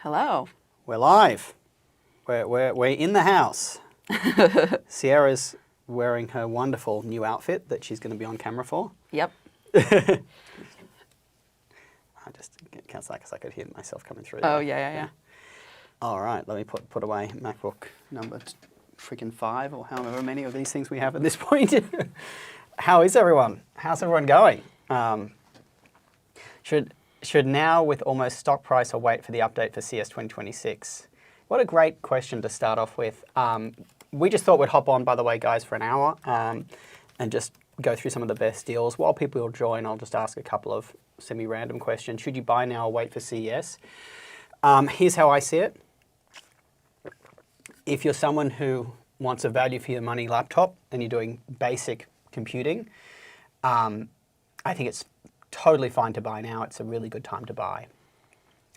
Hello. We're live. We're in the house. Sierra's wearing her wonderful new outfit that she's going to be on camera for. Yep. I just cancel that because I could hear myself coming through there. Oh, yeah. All right, let me put away MacBook number freaking 5 or however many of these things we have at this point. How is everyone? How's everyone going? Should now with almost stock price or wait for the update for CS 2026? What a great question to start off with. We just thought we'd hop on, by the way, guys, for an hour and just go through some of the best deals. While people will join, I'll just ask a couple of semi-random questions. Should you buy now or wait for CES? Here's how I see it. If you're someone who wants a value for your money laptop and you're doing basic computing, I think it's totally fine to buy now. It's a really good time to buy.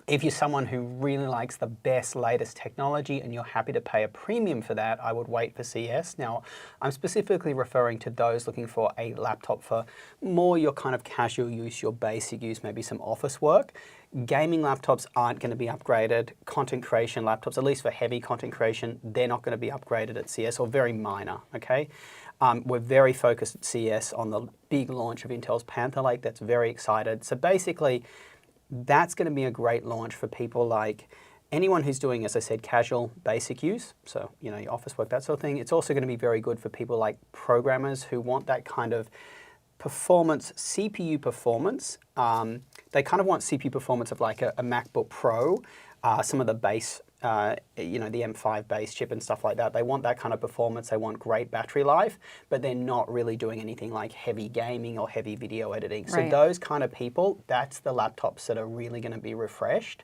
If you're someone who really likes the best, latest technology and you're happy to pay a premium for that, I would wait for CES. Now, I'm specifically referring to those looking for a laptop for more your kind of casual use, your basic use, maybe some office work. Gaming laptops aren't going to be upgraded. Content creation laptops, at least for heavy content creation, they're not going to be upgraded at CES or very minor, okay? We're very focused at CES on the big launch of Intel's Panther Lake. That's very excited. So basically, that's going to be a great launch for people like anyone who's doing, as I said, casual, basic use. So, you know, your office work, that sort of thing. It's also going to be very good for people like programmers who want that kind of performance, CPU performance. They kind of want CPU performance of like a MacBook Pro, some of the base, you know, the M5 base chip and stuff like that. They want that kind of performance. They want great battery life, but they're not really doing anything like heavy gaming or heavy video editing. Right. So those kind of people, that's the laptops that are really going to be refreshed.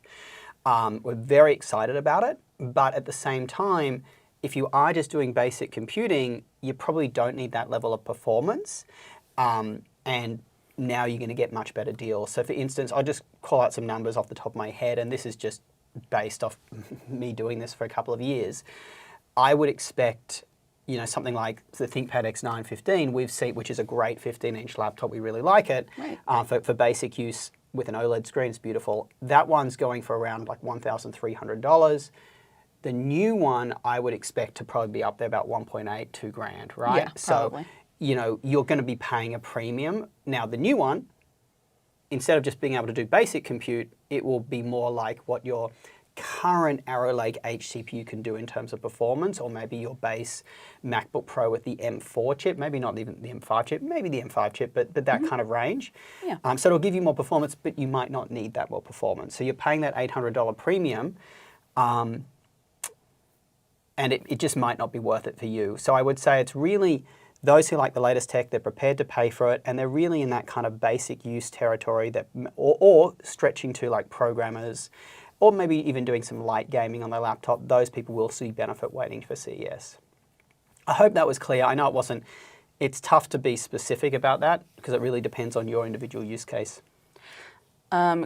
We're very excited about it, but at the same time, if you are just doing basic computing, you probably don't need that level of performance. And now you're going to get much better deals. So for instance, I'll just call out some numbers off the top of my head, and this is just based off me doing this for a couple of years. I would expect, you know, something like the ThinkPad X915 we've seen, which is a great 15-inch laptop. We really like it. Right. For basic use with an OLED screen, it's beautiful. That one's going for around like $1,300. The new one, I would expect to probably be up there about 1.8, 2 grand, right? Yeah, probably. So, you know, you're going to be paying a premium. Now, the new one, instead of just being able to do basic compute, it will be more like what your current Aerolake H CPU can do in terms of performance, or maybe your base MacBook Pro with the M4 chip, maybe not even the M5 chip, maybe the M5 chip, but that kind of range. Yeah. So it'll give you more performance, but you might not need that more performance. So you're paying that $800 premium, and it just might not be worth it for you. So I would say it's really those who like the latest tech, they're prepared to pay for it, and they're really in that kind of basic use territory that, or stretching to like programmers, or maybe even doing some light gaming on their laptop. Those people will see benefit waiting for CES. I hope that was clear. I know it wasn't. It's tough to be specific about that because it really depends on your individual use case.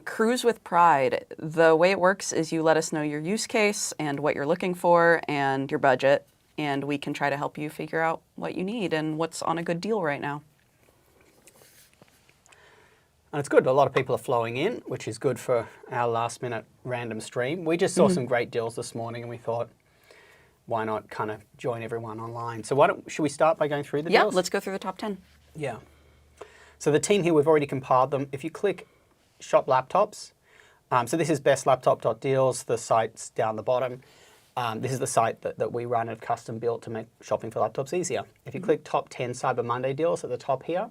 Cruise with Pride. The way it works is you let us know your use case and what you're looking for and your budget, and we can try to help you figure out what you need and what's on a good deal right now. And it's good. A lot of people are flowing in, which is good for our last minute random stream. We just saw some great deals this morning and we thought, why not kind of join everyone online? So should we start by going through the deals? Yeah, let's go through the top 10. Yeah. So the team here, we've already compiled them. If you click Shop Laptops, so this is bestlaptop.deals, the site's down the bottom. This is the site that we run and custom built to make shopping for laptops easier. If you click top 10 Cyber Monday deals at the top here,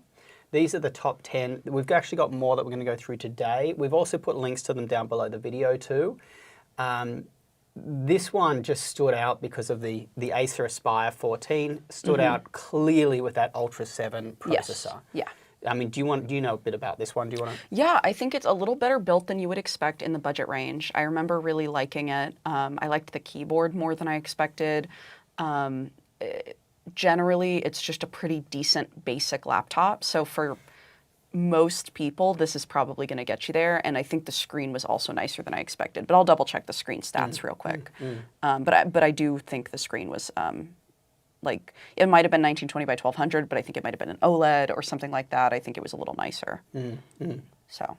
these are the top 10. We've actually got more that we're going to go through today. We've also put links to them down below the video too. This one just stood out because of the Acer Aspire 14 stood out clearly with that Ultra 7 processor. Yes. Yeah. I mean, do you know a bit about this one? Do you want to? Yeah, I think it's a little better built than you would expect in the budget range. I remember really liking it. I liked the keyboard more than I expected. Generally, it's just a pretty decent basic laptop. So for most people, this is probably going to get you there. And I think the screen was also nicer than I expected. But I'll double check the screen stats real quick. But I do think the screen was like, it might have been 1920 by 1200, but I think it might have been an OLED or something like that. I think it was a little nicer. So.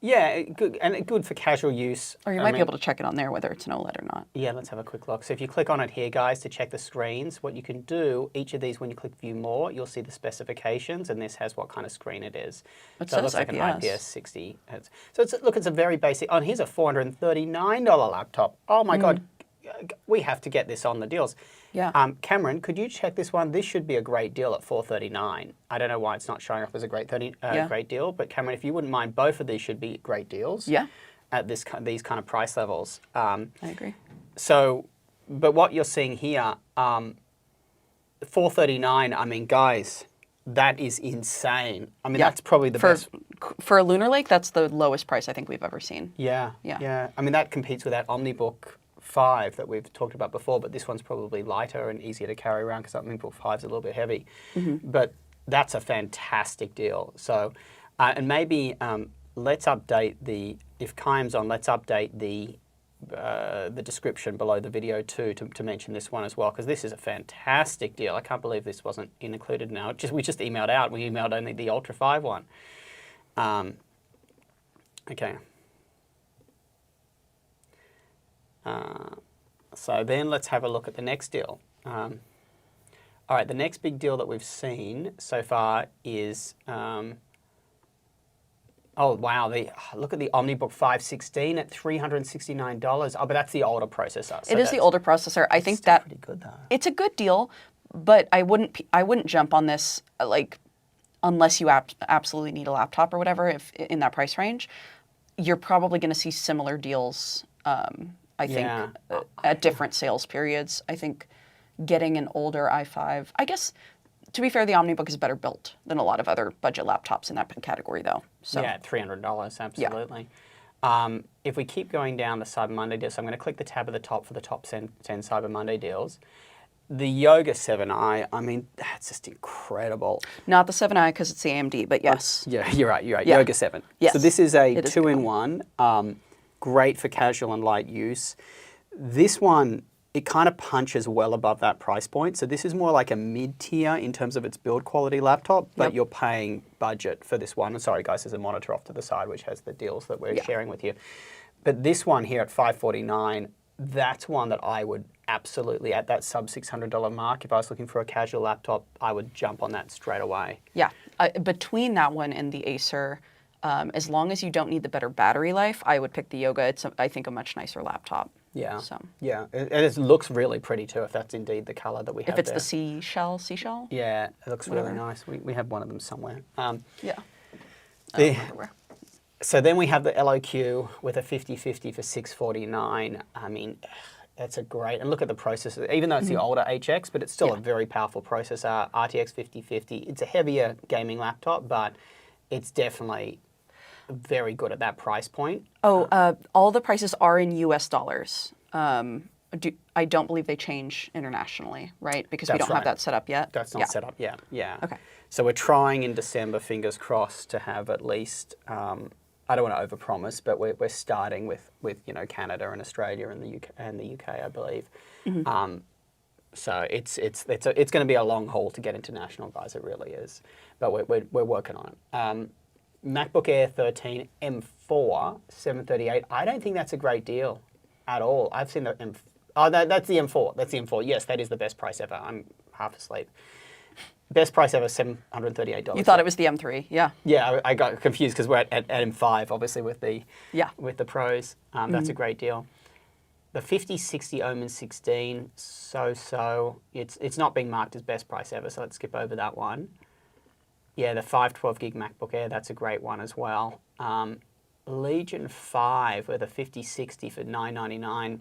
Yeah, good, and good for casual use. Or you might be able to check it on there whether it's an OLED or not. Yeah, let's have a quick look. So if you click on it here, guys, to check the screens, what you can do, each of these, when you click View More, you'll see the specifications, and this has what kind of screen it is. It so it says looks like an IPS. IPS 60 Hz. So it's a very basic. Oh, and here's a $439 laptop. Oh my God, we have to get this on the deals. Yeah. Cameron, could you check this one? This should be a great deal at $439. I don't know why it's not showing up as a great great deal, but Cameron, if you wouldn't mind, both of these should be great deals. Yeah. At these kind of price levels. I agree. So, but what you're seeing here, $439. I mean, guys, that is insane. I mean, that's probably the best. For a Lunar Lake, that's the lowest price I think we've ever seen. Yeah. I mean, that competes with that OmniBook 5 that we've talked about before, but this one's probably lighter and easier to carry around because that OmniBook 5 is a little bit heavy. But that's a fantastic deal. So, and maybe let's update if Chaim's on, let's update the description below the video too to mention this one as well, because this is a fantastic deal. I can't believe this wasn't included now. We just emailed out. We emailed only the Ultra 5 one. Okay. So then let's have a look at the next deal. All right, the next big deal that we've seen so far is, oh wow, look at the OmniBook 516 at $369. Oh, but that's the older processor. So it is the older processor. I think that pretty good though. It's a good deal, but I wouldn't jump on this unless you absolutely need a laptop or whatever. If in that price range, you're probably going to see similar deals. I think at different sales periods. I think getting an older i5, I guess, to be fair, the OmniBook is better built than a lot of other budget laptops in that category, though. So yeah, $300, absolutely. If we keep going down the Cyber Monday deals, so I'm going to click the tab at the top for the top 10 Cyber Monday deals. The Yoga 7i, I mean, that's just incredible. Not the 7i because it's the AMD, but yes. Yeah, you're right. Yeah. Yoga 7. Yes. So this is a two-in-one, great for casual and light use. This one, it kind of punches well above that price point. So this is more like a mid-tier in terms of its build quality laptop, but you're paying budget for this one. Sorry guys, there's a monitor off to the side which has the deals that we're sharing with you. But this one here at $549, that's one that I would absolutely, at that sub $600 mark, if I was looking for a casual laptop, I would jump on that straight away. Yeah, between that one and the Acer, as long as you don't need the better battery life, I would pick the Yoga. It's, I think, a much nicer laptop. Yeah. So. Yeah. It looks really pretty too, if that's indeed the color that we have If it's there. the seashell? Yeah, it looks really nice. We have one of them somewhere. Yeah. So then we have the LOQ with a 5050 for $649. I mean, that's a great, and look at the processor. Even though it's the older HX, but it's still a very powerful processor, RTX 5050. It's a heavier gaming laptop, but it's definitely very good at that price point. All the prices are in US dollars. I don't believe they change internationally, right? Because we don't have that set up yet. That's not set up yet. Yeah. Okay. So we're trying in December, fingers crossed, to have at least. I don't want to overpromise, but we're starting with Canada and Australia and the UK, I believe. So it's going to be a long haul to get international, guys. It really is. But we're working on it. MacBook Air 13 M4 738. I don't think that's a great deal at all. I've seen the M. Oh, that's the M4. That's the M4. Yes, that is the best price ever. I'm half asleep. Best price ever, $738. You thought it was the M3, yeah. Yeah, I got confused because we're at M5, obviously, with the Pros. That's a great deal. The 5060 Omen 16, so. It's not being marked as best price ever, so let's skip over that one. Yeah, the 512 gig MacBook Air, that's a great one as well. Legion 5 with a 5060 for $999.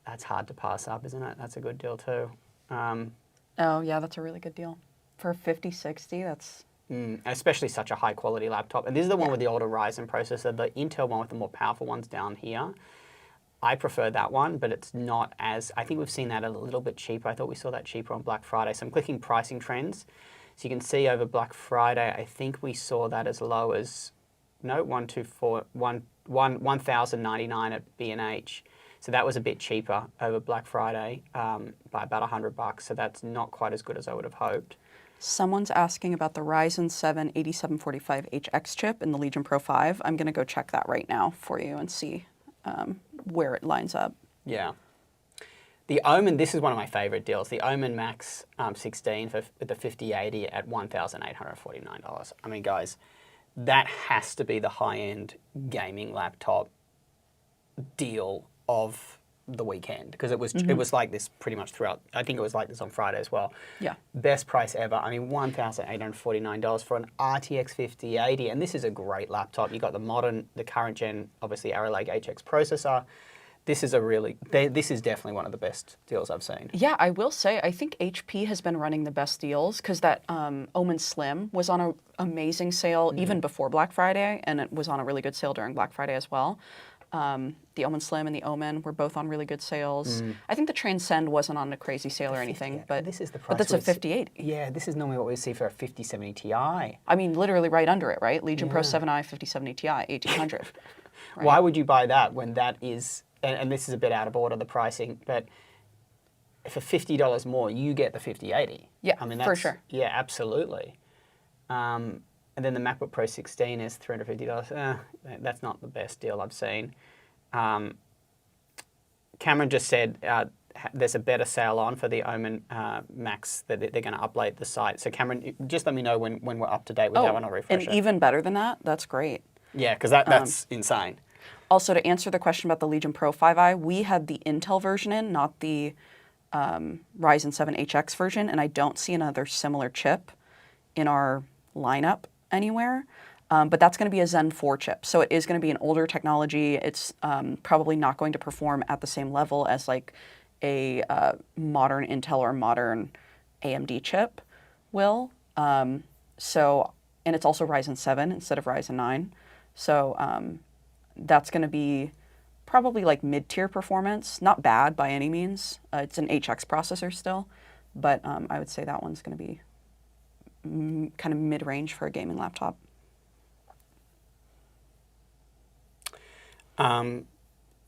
That's hard to pass up, isn't it? That's a good deal too. Oh, yeah, that's a really good deal. For 5060, that's... Especially such a high quality laptop. And this is the one with the older Ryzen processor. The Intel one with the more powerful ones down here. I prefer that one, but it's not as... I think we've seen that a little bit cheaper. I thought we saw that cheaper on Black Friday. So I'm clicking pricing trends. So you can see over Black Friday, I think we saw that as low as... No, 1,099 at B&H. So that was a bit cheaper over Black Friday by about $100. So that's not quite as good as I would have hoped. Someone's asking about the Ryzen 7 8745HX chip in the Legion Pro 5. I'm going to go check that right now for you and see where it lines up. Yeah. The Omen, this is one of my favorite deals. The Omen Max 16 for the 5080 at $1,849. I mean, guys, that has to be the high-end gaming laptop deal of the weekend, because it was like this pretty much throughout. I think it was like this on Friday as well. Yeah. Best price ever. I mean, $1,849 for an RTX 5080, and this is a great laptop. You got the current gen, obviously Aerolake HX processor. This is this is definitely one of the best deals I've seen. Yeah, I will say, I think HP has been running the best deals, because that Omen Slim was on an amazing sale even before Black Friday, and it was on a really good sale during Black Friday as well. The Omen Slim and the Omen were both on really good sales. I think the Transcend wasn't on a crazy sale or anything, but this is the price. But that's a 5080. Yeah, this is normally what we see for a 5070 Ti. I mean, literally right under it, right? Legion Pro 7i 5070 Ti, 1800. Right? Why would you buy that when that is, and this is a bit out of order, the pricing, but for $50 more, you get the 5080. Yeah, I mean, for sure. Yeah, absolutely. And then the MacBook Pro 16 is $350. That's not the best deal I've seen. Cameron just said there's a better sale on for the Omen Max, that they're going to update the site. So Cameron, just let me know when we're up to date with that one. I'll refresh and it. even better than that, that's great. Yeah, because that's insane. Also, to answer the question about the Legion Pro 5i, we had the Intel version in, not the Ryzen 7 HX version, and I don't see another similar chip in our lineup anywhere. But that's going to be a Zen 4 chip. So it is going to be an older technology. It's probably not going to perform at the same level as like a modern Intel or modern AMD chip will. And it's also Ryzen 7 instead of Ryzen 9. So that's going to be probably like mid-tier performance. Not bad by any means. It's an HX processor still. But I would say that one's going to be kind of mid-range for a gaming laptop.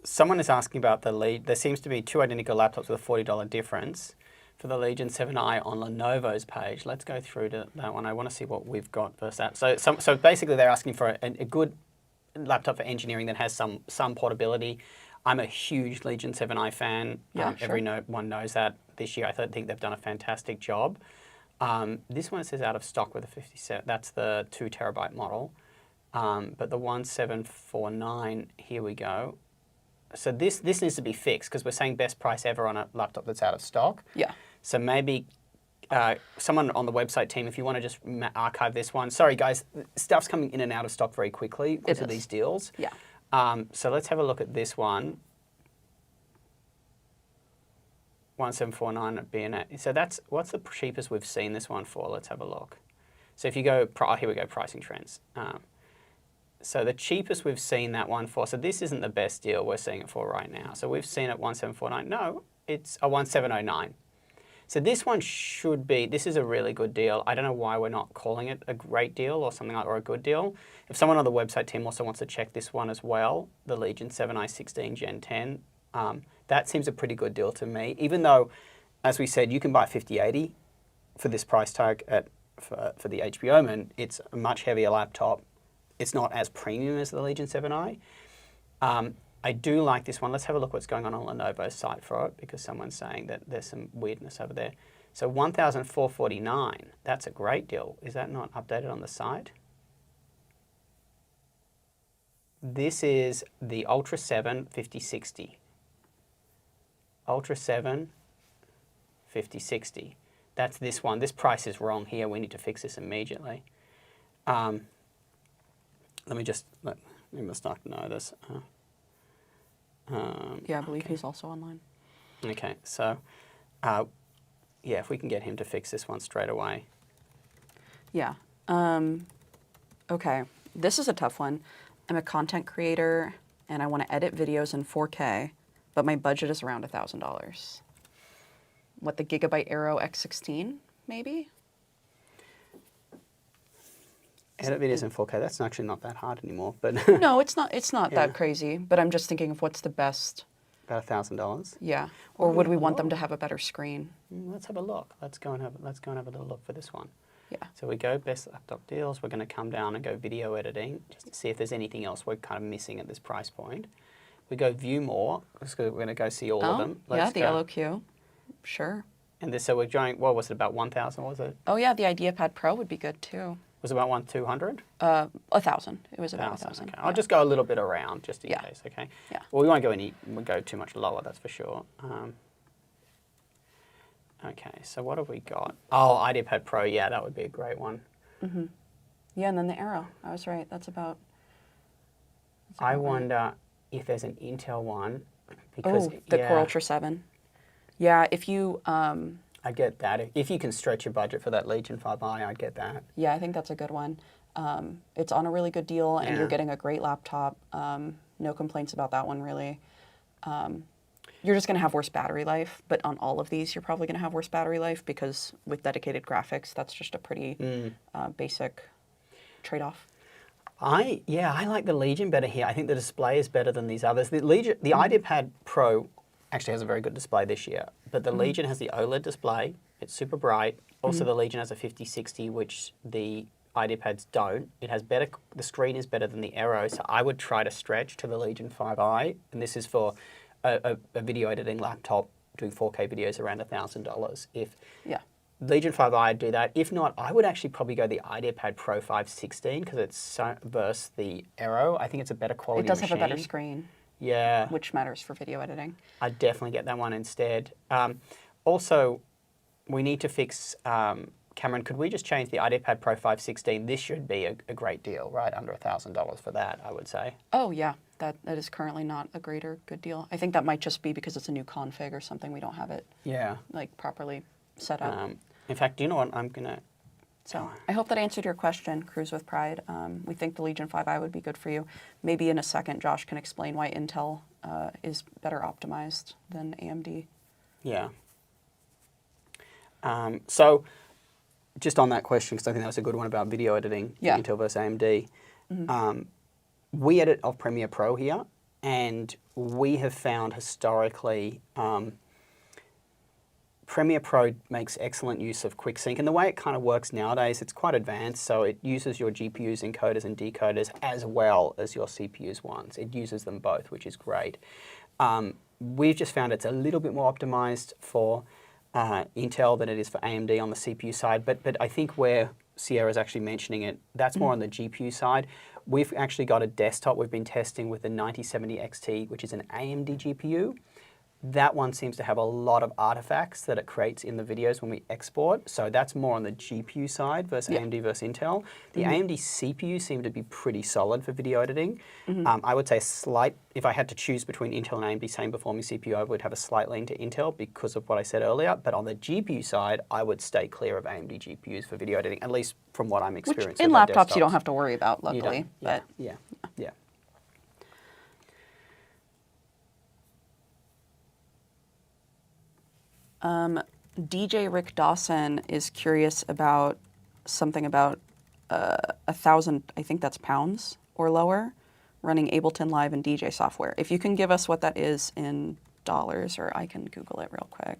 Someone is asking about the Legion. There seems to be two identical laptops with a $40 difference for the Legion 7i on Lenovo's page. Let's go through to that one. I want to see what we've got versus that. So basically they're asking for a good laptop for engineering that has some portability. I'm a huge Legion 7i fan. Yeah, sure. Everyone knows that this year. I think they've done a fantastic job. This one says out of stock with a 57. That's the 2 terabyte model. But the 1749, here we go. So this needs to be fixed, because we're saying best price ever on a laptop that's out of stock. Yeah. So maybe someone on the website team, if you want to just archive this one. Sorry, guys, stuff's coming in and out of stock very quickly because of these deals. Yeah. So let's have a look at this one. 1749 at BNet. So what's the cheapest we've seen this one for? Let's have a look. So if you go, here we go, pricing trends. So the cheapest we've seen that one for, so this isn't the best deal we're seeing it for right now. So we've seen it 1749. No, it's a 1709. So this one should be, this is a really good deal. I don't know why we're not calling it a great deal or something like, or a good deal. If someone on the website team also wants to check this one as well, the Legion 7i 16 Gen 10, that seems a pretty good deal to me. Even though, as we said, you can buy 5080 for this price tag for the HP Omen. It's a much heavier laptop. It's not as premium as the Legion 7i. I do like this one. Let's have a look what's going on Lenovo's site for it, because someone's saying that there's some weirdness over there. So 1,449, that's a great deal. Is that not updated on the site? This is the Ultra 7 5060. Ultra 7 5060. That's this one. This price is wrong here. We need to fix this immediately. Let me must not know this. Yeah, I believe he's also online. Okay, so yeah, if we can get him to fix this one straight away. Yeah. Okay, this is a tough one. I'm a content creator and I want to edit videos in 4K, but my budget is around $1,000. What, the Gigabyte Aero X16, maybe? Edit videos in 4K, that's actually not that hard anymore. But no, it's not that crazy, but I'm just thinking of what's the best. About $1,000? Yeah. Or would we want them to have a better screen? Let's have a look. Let's go and have a little look for this one. Yeah. So we go best laptop deals. We're going to come down and go video editing just to see if there's anything else we're kind of missing at this price point. We go view more because we're going to go see all of them. Yeah, the go. LOQ. Sure. And this, so we're going, what was it, about 1,000, was it? Oh yeah, the IdeaPad Pro would be good too. Was it about 200? 1,000. It was about 1,000. Okay. I'll just go a little bit around just in case, okay? Yeah. Well, we won't go too much lower, that's for sure. Okay, so what have we got? Oh, IdeaPad Pro, yeah, that would be a great one. Mm-hmm. Yeah, and then the Aero. I was right. That's about I right. wonder if there's an Intel one. Because, the Core Ultra 7. Yeah, if you... I get that. If you can stretch your budget for that Legion 5i, I'd get that. Yeah, I think that's a good one. It's on a really good deal, and you're Yeah. getting a great laptop. No complaints about that one, really. You're just going to have worse battery life, but on all of these, you're probably going to have worse battery life because with dedicated graphics, that's just a pretty basic trade-off. I like the Legion better here. I think the display is better than these others. The IdeaPad Pro actually has a very good display this year, but the Legion has the OLED display. It's super bright. Also, the Legion has a 5060, which the IdeaPads don't. It has better. The screen is better than the Aero, so I would try to stretch to the Legion 5i, and this is for a video editing laptop doing 4K videos around $1,000. If Legion 5i, I'd do that. If not, I would actually probably go the IdeaPad Pro 516 because it's so versus the Aero. I think it's a better quality It does machine. have a better screen. Yeah. Which matters for video editing. I'd definitely get that one instead. Also, we need to fix, Cameron, could we just change the IdeaPad Pro 516? This should be a great deal, right? Under $1,000 for that, I would say. Oh, yeah. That is currently not a great or good deal. I think that might just be because it's a new config or something. We don't have it like properly set up. In fact, do you know what I'm going to... So I hope that answered your question, Cruise with Pride. We think the Legion 5i would be good for you. Maybe in a second, Josh can explain why Intel is better optimized than AMD. Yeah. So just on that question, because I think that was a good one about video editing, Intel versus AMD. We edit off Premiere Pro here, and we have found historically Premiere Pro makes excellent use of QuickSync, and the way it kind of works nowadays, it's quite advanced, so it uses your GPU's encoders and decoders as well as your CPU's ones. It uses them both, which is great. We've just found it's a little bit more optimized for Intel than it is for AMD on the CPU side, but I think where Sierra's actually mentioning it, that's more on the GPU side. We've actually got a desktop we've been testing with the 9070 XT, which is an AMD GPU. That one seems to have a lot of artifacts that it creates in the videos when we export. So that's more on the GPU side versus AMD versus Intel. The AMD CPU seemed to be pretty solid for video editing. I would say if I had to choose between Intel and AMD same performing CPU, I would have a slight lean to Intel because of what I said earlier. But on the GPU side, I would stay clear of AMD GPUs for video editing, at least from what I'm experiencing. Which in laptops you don't have to worry about, luckily. But yeah. DJ Rick Dawson is curious about something about 1,000, I think that's pounds or lower, running Ableton Live and DJ software. If you can give us what that is in dollars, or I can Google it real quick.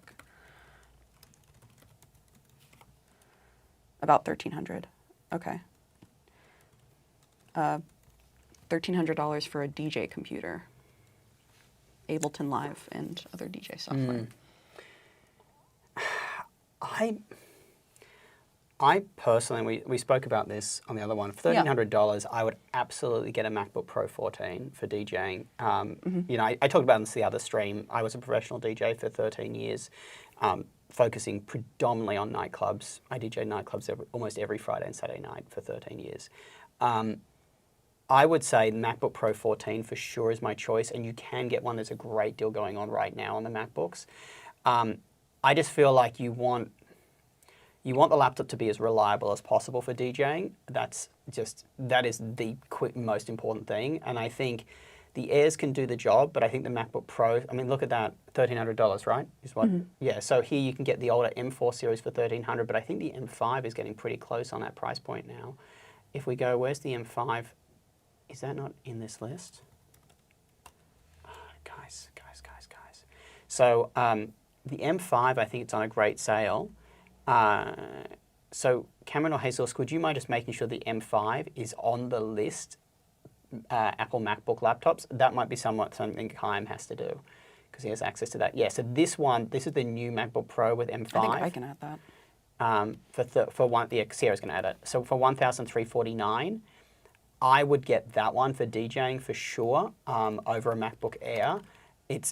About $1,300. Okay. $1,300 for a DJ computer, Ableton Live, and other DJ software. I personally, we spoke about this on the other one. For $1,300, I would absolutely get a MacBook Pro 14 for DJing. You know, I talked about this the other stream. I was a professional DJ for 13 years, focusing predominantly on nightclubs. I DJed nightclubs almost every Friday and Saturday night for 13 years. I would say MacBook Pro 14 for sure is my choice, and you can get one. There's a great deal going on right now on the MacBooks. I just feel like you want the laptop to be as reliable as possible for DJing. That is the most important thing. And I think the Airs can do the job, but I think the MacBook Pro, I mean, look at that, $1,300, right? Is what? Yeah, so here you can get the older M4 series for $1,300, but I think the M5 is getting pretty close on that price point now. If we go, where's the M5? Is that not in this list? Oh, guys. So, the M5, I think it's on a great sale. So Cameron or Hazel's, would you mind just making sure the M5 is on the list, Apple MacBook laptops? That might be something Chaim has to do because he has access to that. Yeah, so this is the new MacBook Pro with M5. I think I can add that. Sierra's going to add it. So for $1,349, I would get that one for DJing for sure over a MacBook Air.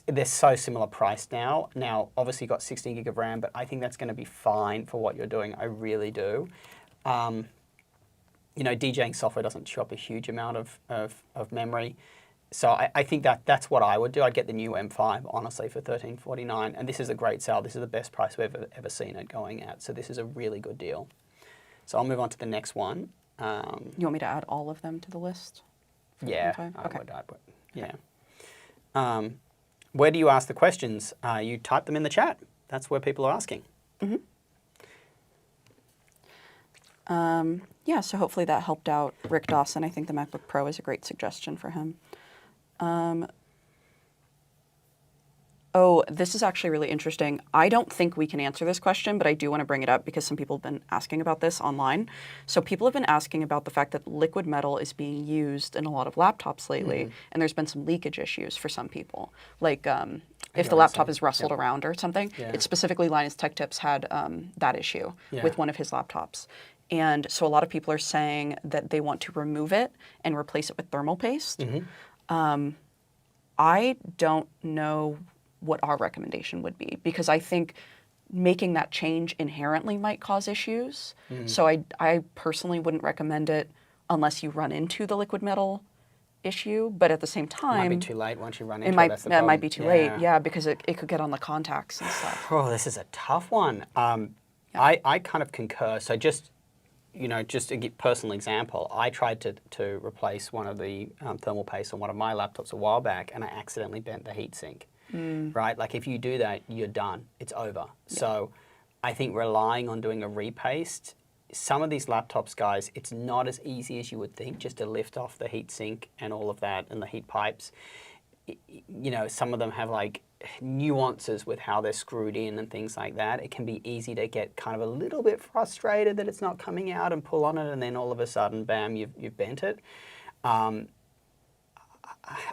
They're so similar priced now. Now, obviously, you've got 16 gig of RAM, but I think that's going to be fine for what you're doing. I really do. DJing software doesn't chew up a huge amount of memory. So I think that's what I would do. I'd get the new M5, honestly, for $1,349. And this is a great sale. This is the best price we've ever seen it going at. So this is a really good deal. So I'll move on to the next one. You want me to add all of them to the list? Yeah. Okay. I would. Yeah. Where do you ask the questions? You type them in the chat. That's where people are asking. Yeah, so hopefully that helped out Rick Dawson. I think the MacBook Pro is a great suggestion for him. Oh, this is actually really interesting. I don't think we can answer this question, but I do want to bring it up because some people have been asking about this online. So people have been asking about the fact that liquid metal is being used in a lot of laptops lately, and there's been some leakage issues for some people. Like if the laptop is rustled around or something, it's specifically Linus Tech Tips had that issue with one of his laptops. And so a lot of people are saying that they want to remove it and replace it with thermal paste. I don't know what our recommendation would be because I think making that change inherently might cause issues. So I personally wouldn't recommend it unless you run into the liquid metal issue. But at the same time, it might be too late once you run into it. That's the problem. It might be too late, because it could get on the contacts and stuff. Oh, this is a tough one. I kind of concur. So just to give personal example, I tried to replace one of the thermal paste on one of my laptops a while back, and I accidentally bent the heatsink. Right? Like if you do that, you're done. It's over. So I think relying on doing a repaste, some of these laptops, guys, it's not as easy as you would think just to lift off the heatsink and all of that and the heat pipes. Some of them have like nuances with how they're screwed in and things like that. It can be easy to get kind of a little bit frustrated that it's not coming out and pull on it, and then all of a sudden, bam, you've bent it.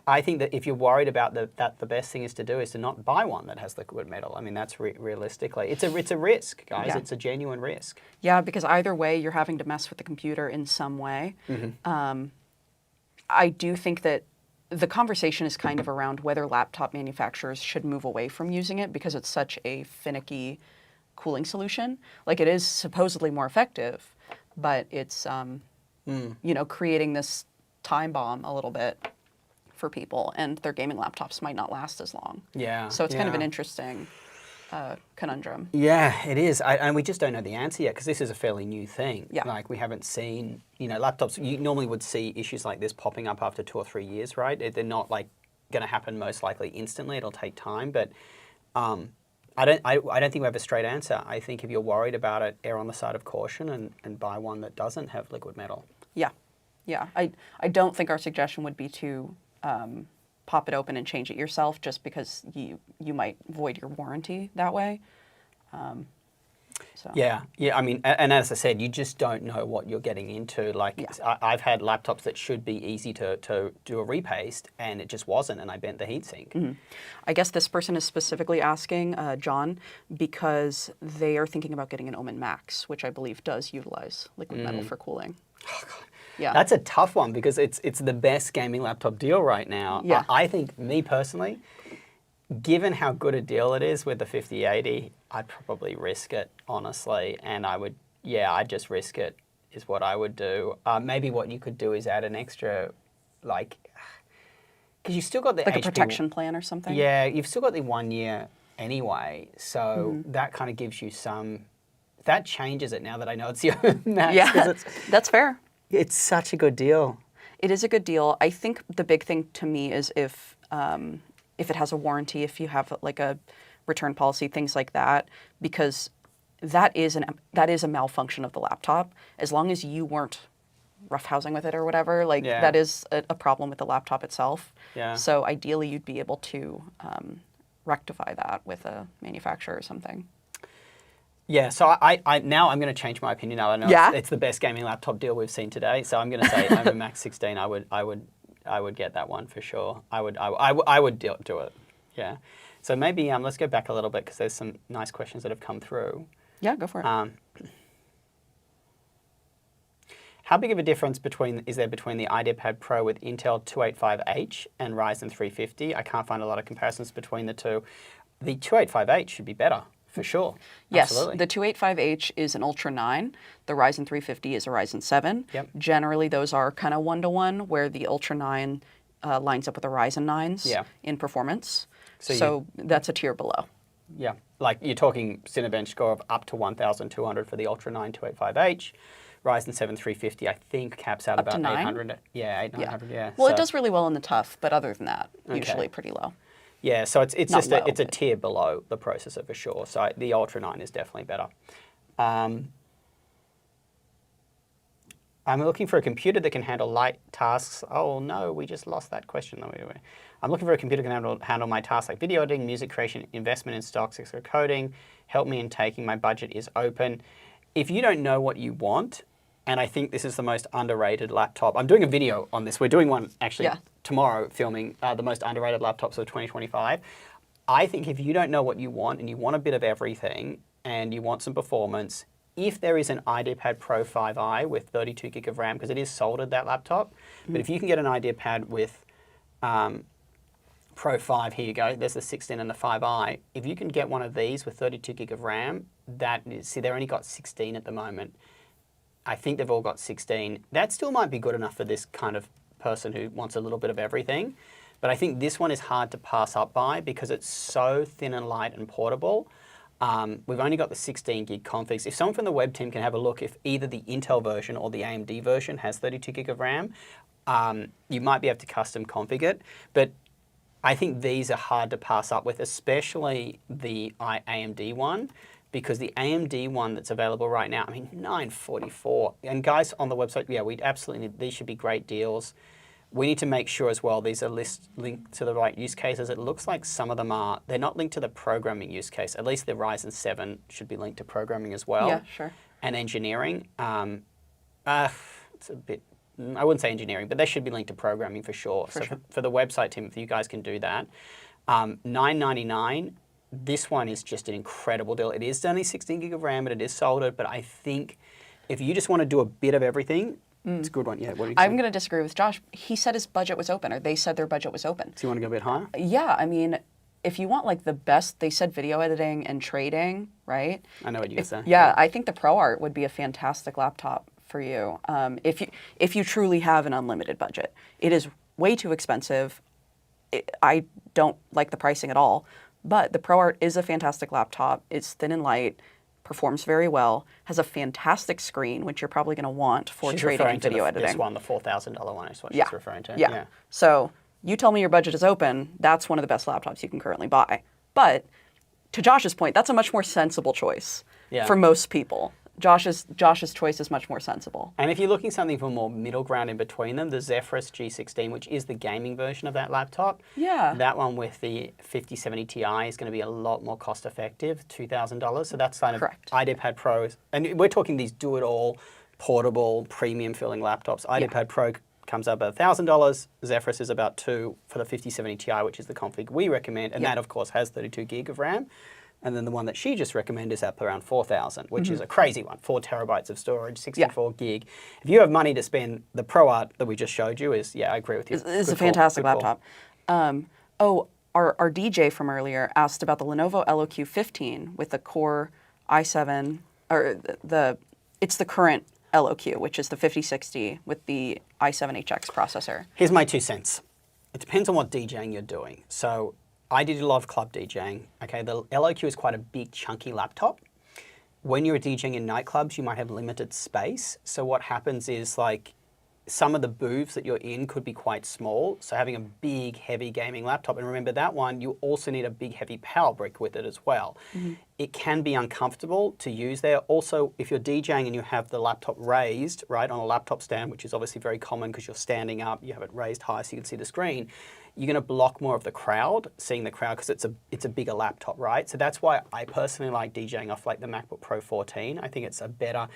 I think that if you're worried about that, the best thing is to not buy one that has liquid metal. I mean, that's realistically, it's a risk, guys. It's a genuine risk. Yeah, because either way, you're having to mess with the computer in some way. I do think that the conversation is kind of around whether laptop manufacturers should move away from using it because it's such a finicky cooling solution. Like it is supposedly more effective, but it's creating this time bomb a little bit for people, and their gaming laptops might not last as long. Yeah. So it's kind of an interesting conundrum. Yeah, it is. And we just don't know the answer yet because this is a fairly new thing. Yeah. Like we haven't seen, laptops, you normally would see issues like this popping up after 2 or 3 years, right? They're not like going to happen most likely instantly. It'll take time, but I don't think we have a straight answer. I think if you're worried about it, err on the side of caution and buy one that doesn't have liquid metal. Yeah. Yeah. I don't think our suggestion would be to pop it open and change it yourself just because you might void your warranty that way. Yeah. I mean, and as I said, you just don't know what you're getting into. Like I've had laptops that should be easy to do a repaste, and it just wasn't, and I bent the heatsink. I guess this person is specifically asking, John, because they are thinking about getting an Omen Max, which I believe does utilize liquid metal for cooling. Oh, God. Yeah. That's a tough one because it's the best gaming laptop deal right now. Yeah. I think, me personally, given how good a deal it is with the 5080, I'd probably risk it, honestly. And I'd just risk it is what I would do. Maybe what you could do is add an extra, because you've still got the Like HP, a protection plan or something? Yeah, you've still got the 1 year anyway. So that kind of gives you that changes it now that I know it's the Omen Max. Yeah, that's fair. It's such a good deal. It is a good deal. I think the big thing to me is if it has a warranty, if you have like a return policy, things like that, because that is a malfunction of the laptop. As long as you weren't roughhousing with it or whatever, that is a problem with the laptop itself. Yeah. So ideally, you'd be able to rectify that with a manufacturer or something. Yeah, so now I'm going to change my opinion. Now I know Yeah? it's the best gaming laptop deal we've seen today. So I'm going to say over Max 16, I would get that one for sure. I would do it. Yeah. So maybe let's go back a little bit because there's some nice questions that have come through. Yeah, go for it. How big of a difference is there between the IdeaPad Pro with Intel 285H and Ryzen 350? I can't find a lot of comparisons between the two. The 285H should be better, for sure. Yes, Absolutely. the 285H is an Ultra 9. The Ryzen 350 is a Ryzen 7. Yep. Generally, those are kind of one-to-one, where the Ultra 9 lines up with the Ryzen 9s in performance. So that's a tier below. Yeah, like you're talking Cinebench score of up to 1,200 for the Ultra 9 285H. Ryzen 7 350, I think, caps out Up about to 9? 800. Yeah, 800, yeah. Well, So- it does really well in the tough, but other than that, usually pretty low. Yeah, so it's Not just low, it's a but- tier below the processor for sure. So the Ultra 9 is definitely better. I'm looking for a computer that can handle light tasks. Oh no, we just lost that question. I'm looking for a computer that can handle my tasks like video editing, music creation, investment in stocks, extra coding. Help me in taking. My budget is open. If you don't know what you want, and I think this is the most underrated laptop. I'm doing a video on this. We're doing one actually tomorrow, filming the most underrated laptops of 2025. I think if you don't know what you want and you want a bit of everything and you want some performance, if there is an IdeaPad Pro 5i with 32 gig of RAM, because it is soldered, that laptop, but if you can get an IdeaPad with Pro 5, here you go, there's the 16 and the 5i. If you can get one of these with 32 gig of RAM, see, they've only got 16 at the moment. I think they've all got 16. That still might be good enough for this kind of person who wants a little bit of everything. But I think this one is hard to pass up by because it's so thin and light and portable. We've only got the 16 gig configs. If someone from the web team can have a look, if either the Intel version or the AMD version has 32 gig of RAM, you might be able to custom config it. But I think these are hard to pass up with, especially the AMD one, because the AMD one that's available right now, I mean, $944. And guys on the website, yeah, we absolutely need, these should be great deals. We need to make sure as well these are linked to the right use cases. It looks like some of them are, they're not linked to the programming use case. At least the Ryzen 7 should be linked to programming as well. Yeah, sure. And engineering. It's a bit, I wouldn't say engineering, but they should be linked to programming for sure. For the website team, if you guys can do that. $999. This one is just an incredible deal. It is only 16 gig of RAM, but it is soldered. But I think if you just want to do a bit of everything, it's a good one. Yeah, what do you I'm think? going to disagree with Josh. He said his budget was open, or they said their budget was open. So you want to go a bit higher? Yeah, I mean, if you want like the best, they said video editing and trading, right? I know what you're saying. Yeah, I think the ProArt would be a fantastic laptop for you. If you truly have an unlimited budget. It is way too expensive. I don't like the pricing at all. But the ProArt is a fantastic laptop. It's thin and light, performs very well, has a fantastic screen, which you're probably going to want for trading and video editing. This one, the $4,000 one is what Yeah. she's referring to. Yeah. So you tell me your budget is open, that's one of the best laptops you can currently buy. But to Josh's point, that's a much more sensible choice for most people. Josh's choice is much more sensible. And if you're looking something for more middle ground in between them, the Zephyrus G16, which is the gaming version of that laptop, that one with the 5070 Ti is going to be a lot more cost effective, $2,000. So that's kind of IdeaPad Pros. And we're talking these do-it-all, portable, premium filling laptops. IdeaPad Pro comes up at $1,000. Zephyrus is about $2,000 for the 5070 Ti, which is the config we recommend. And that, of course, has 32 gig of RAM. And then the one that she just recommended is up around $4,000, which is a crazy one. 4 terabytes of storage, 64 gig. If you have money to spend, the ProArt that we just showed you is, I agree with you. It's a fantastic laptop. Our DJ from earlier asked about the Lenovo LOQ15 with the Core i7, or it's the current LOQ, which is the 5060 with the i7HX processor. Here's my 2 cents. It depends on what DJing you're doing. So I did a lot of club DJing. Okay, the LOQ is quite a big, chunky laptop. When you're DJing in nightclubs, you might have limited space. So what happens is, like, some of the booths that you're in could be quite small. So having a big, heavy gaming laptop, and remember that one, you also need a big, heavy power brick with it as well. It can be uncomfortable to use there. Also, if you're DJing and you have the laptop raised, right, on a laptop stand, which is obviously very common because you're standing up, you have it raised high so you can see the screen, you're going to block more of the crowd, seeing the crowd, because it's a bigger laptop, right? So that's why I personally like DJing off like the MacBook Pro 14. I think it's a better,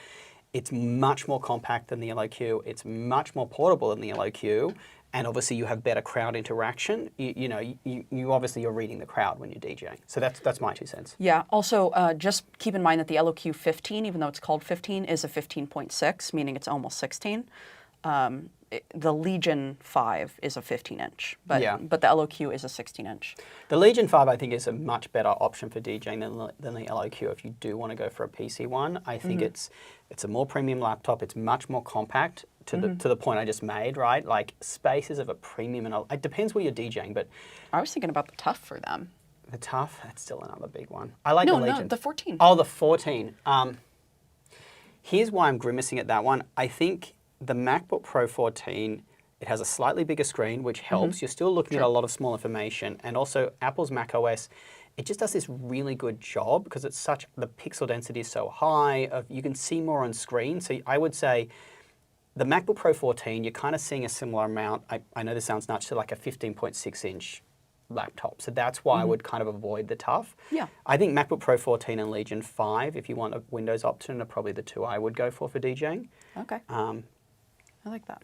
it's much more compact than the LOQ. It's much more portable than the LOQ. And obviously you have better crowd interaction. You obviously you're reading the crowd when you're DJing. So that's my 2 cents. Yeah. Also, just keep in mind that the LOQ 15, even though it's called 15, is a 15.6, meaning it's almost 16. The Legion 5 is a 15-inch, but the LOQ is a 16-inch. The Legion 5, I think, is a much better option for DJing than the LOQ if you do want to go for a PC one. I think it's a more premium laptop. It's much more compact to the point I just made, right? Like space is of a premium, and it depends where you're DJing, but I was thinking about the Tough for them. the Tough, that's still another big one. I like the Legion. No, the 14. Oh, the 14. Here's why I'm grimacing at that one. I think the MacBook Pro 14, it has a slightly bigger screen, which helps. You're still looking at a lot of small information. And also Apple's macOS, it just does this really good job because it's the pixel density is so high. You can see more on screen. So I would say the MacBook Pro 14, you're kind of seeing a similar amount. I know this sounds nuts, to like a 15.6-inch laptop. So that's why I would kind of avoid the Tough. Yeah. I think MacBook Pro 14 and Legion 5, if you want a Windows option, are probably the 2 I would go for DJing. Okay. I like that.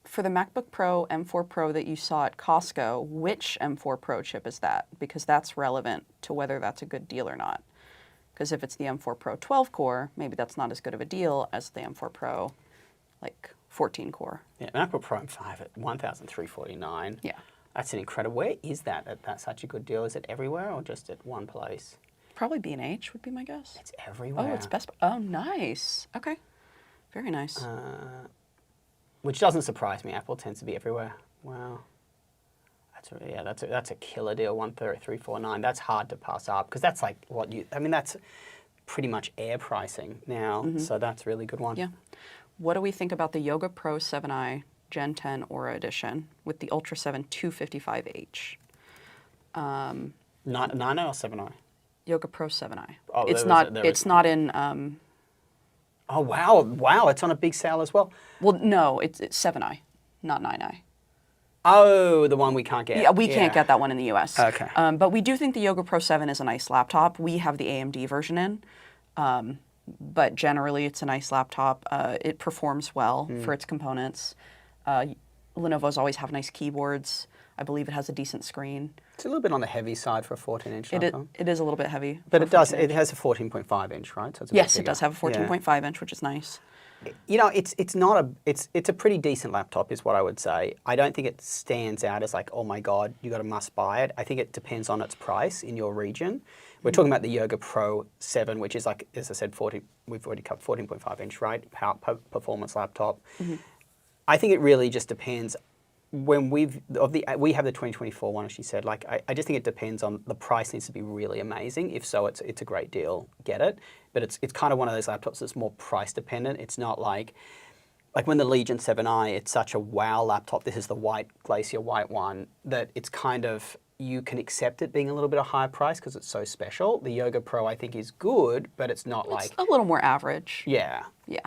For the MacBook Pro M4 Pro that you saw at Costco, which M4 Pro chip is that? Because that's relevant to whether that's a good deal or not. Because if it's the M4 Pro 12 core, maybe that's not as good of a deal as the M4 Pro like 14 core. Yeah, MacBook Pro M5 at $1,349. Yeah. That's an incredible. Where is that? That's such a good deal. Is it everywhere or just at one place? Probably B&H would be my guess. It's everywhere. Oh, it's Best Buy. Oh, nice. Okay. Very nice. Which doesn't surprise me. Apple tends to be everywhere. Wow. That's a killer deal. $1,349. That's hard to pass up because that's like that's pretty much air pricing now. So that's a really good one. Yeah. What do we think about the Yoga Pro 7i Gen 10 Aura Edition with the Ultra 7 255H? 9i or 7i? Yoga Pro 7i. Oh, it's not in. Oh wow! It's on a big sale as well. Well, no, it's 7i, not 9i. Oh, the one we can't get. Yeah, we can't get that one in the US. Okay. But we do think the Yoga Pro 7 is a nice laptop. We have the AMD version in. But generally, it's a nice laptop. It performs well for its components. Lenovo's always have nice keyboards. I believe it has a decent screen. It's a little bit on the heavy side for a 14-inch laptop. It is a little bit heavy. But it does. It has a 14.5-inch, right? So it's a yes, bit it does have a 14.5-inch, which is nice. You know, it's a pretty decent laptop, is what I would say. I don't think it stands out as like, oh my god, you got to must buy it. I think it depends on its price in your region. We're talking about the Yoga Pro 7, which is like, as I said, we've already covered 14.5-inch, right? Performance laptop. I think it really just depends. When we have the 2024 one, as she said. Like I just think it depends on the price needs to be really amazing. If so, it's a great deal. Get it? But it's kind of one of those laptops that's more price dependent. It's not like when the Legion 7i, it's such a wow laptop. This is the white Glacier white one that it's kind of you can accept it being a little bit of higher price because it's so special. The Yoga Pro I think is good, but it's not It's a little more average. Yeah. Yeah.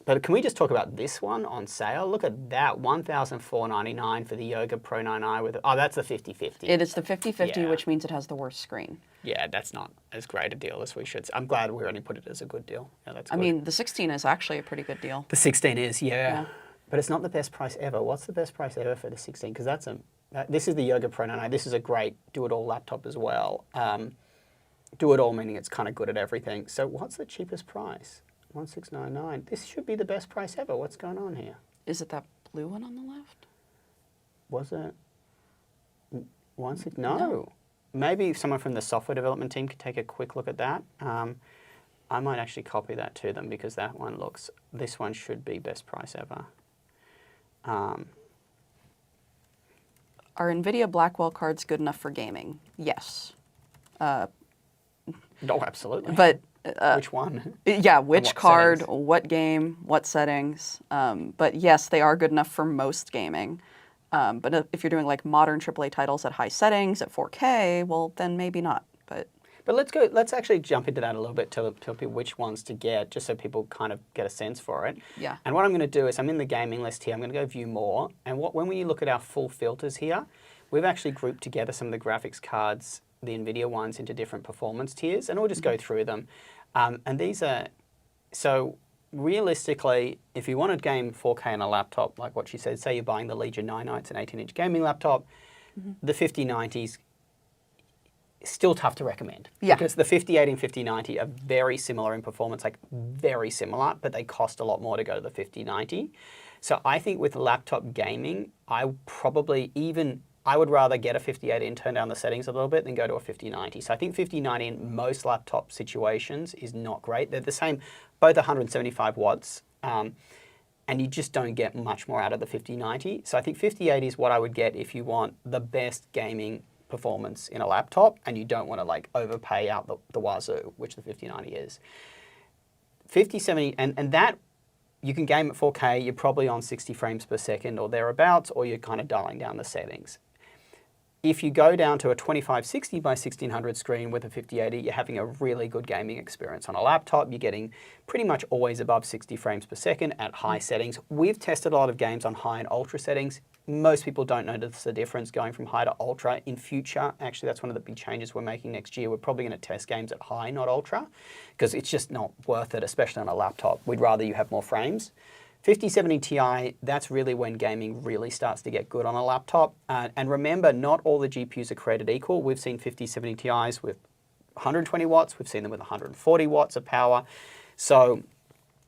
But can we just talk about this one on sale? Look at that, $1,499 for the Yoga Pro 9i with that's the 50/50. It is the 50/50, Yeah. which means it has the worst screen. Yeah, that's not as great a deal as we should. I'm glad we only put it as a good deal. Yeah, that's good. I mean, the 16 is actually a pretty good deal. The 16 is, Yeah. But it's not the best price ever. What's the best price ever for the 16? Because this is the Yoga Pro 9i. This is a great do-it-all laptop as well. Do-it-all meaning it's kind of good at everything. So what's the cheapest price? 1,699. This should be the best price ever. What's going on here? Is it that blue one on the left? Was it 1,6? No. Maybe someone from the software development team could take a quick look at that. I might actually copy that to them because this one should be best price ever. Are Nvidia Blackwell cards good enough for gaming? Yes. Oh, absolutely. But which one? yeah, which what card, settings? what game, what settings. But yes, they are good enough for most gaming. But if you're doing like modern AAA titles at high settings at 4K, well, then maybe not. But let's actually jump into that a little bit, tell people which ones to get, just so people kind of get a sense for it. Yeah. And what I'm going to do is I'm in the gaming list here. I'm going to go view more. And when we look at our full filters here, we've actually grouped together some of the graphics cards, the Nvidia ones, into different performance tiers. And we'll just go through them. And these are, so realistically, if you want to game 4K on a laptop, like what she said, say you're buying the Legion 9i, it's an 18-inch gaming laptop, the 5090s, still tough to recommend. Yeah. Because the 5080 and 5090 are very similar in performance, like very similar, but they cost a lot more to go to the 5090. So I think with laptop gaming, I would rather get a 5080 and turn down the settings a little bit than go to a 5090. So I think 5090 in most laptop situations is not great. They're the same, both 175 watts, and you just don't get much more out of the 5090. So I think 5080 is what I would get if you want the best gaming performance in a laptop and you don't want to like overpay out the wazoo, which the 5090 is. 5070, and that you can game at 4K, you're probably on 60 frames per second or thereabouts, or you're kind of dialing down the settings. If you go down to a 2560 by 1600 screen with a 5080, you're having a really good gaming experience on a laptop. You're getting pretty much always above 60 frames per second at high settings. We've tested a lot of games on high and ultra settings. Most people don't notice the difference going from high to ultra. In future, actually, that's one of the big changes we're making next year. We're probably going to test games at high, not ultra, because it's just not worth it, especially on a laptop. We'd rather you have more frames. 5070 Ti, that's really when gaming really starts to get good on a laptop. And remember, not all the GPUs are created equal. We've seen 5070 Ti's with 120 watts. We've seen them with 140 watts of power. So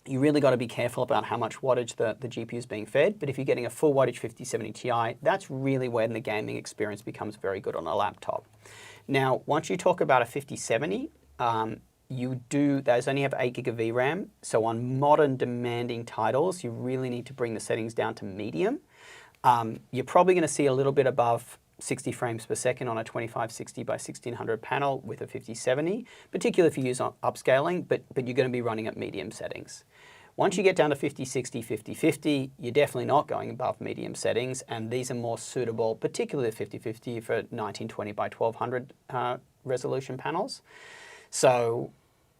you really got to be careful about how much wattage the GPU is being fed. But if you're getting a full wattage 5070 Ti, that's really when the gaming experience becomes very good on a laptop. Now, once you talk about a 5070, those only have 8 gig of VRAM. So on modern demanding titles, you really need to bring the settings down to medium. You're probably going to see a little bit above 60 frames per second on a 2560 by 1600 panel with a 5070, particularly if you use upscaling, but you're going to be running at medium settings. Once you get down to 5060, 5050, you're definitely not going above medium settings, and these are more suitable, particularly the 5050 for 1920 by 1200 resolution panels. So,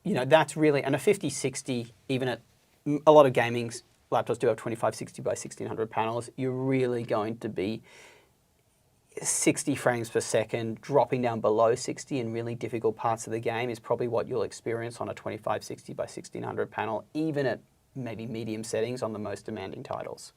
that's really, and a 5060, even at a lot of gaming laptops do have 2560 by 1600 panels, you're really going to be 60 frames per second, dropping down below 60 in really difficult parts of the game is probably what you'll experience on a 2560 by 1600 panel, even at maybe medium settings on the most demanding titles.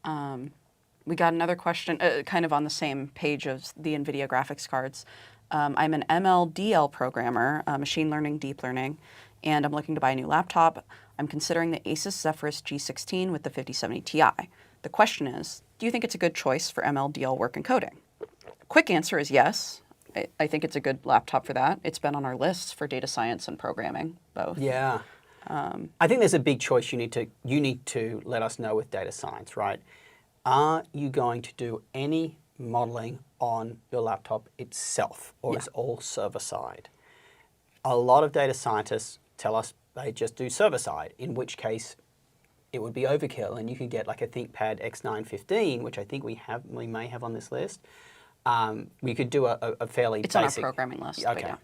We got another question, kind of on the same page of the NVIDIA graphics cards. I'm an MLDL programmer, machine learning, deep learning, and I'm looking to buy a new laptop. I'm considering the Asus Zephyrus G16 with the 5070 Ti. The question is, do you think it's a good choice for MLDL work and coding? Quick answer is yes. I think it's a good laptop for that. It's been on our lists for data science and programming, both. Yeah. I think there's a big choice you need to let us know with data science, right? Are you going to do any modeling on your laptop itself, or is all server-side? A lot of data scientists tell us they just do server-side, in which case it would be overkill, and you could get like a ThinkPad X915, which I think we may have on this list. We could do a fairly It's basic... on our programming list. Okay. But yeah.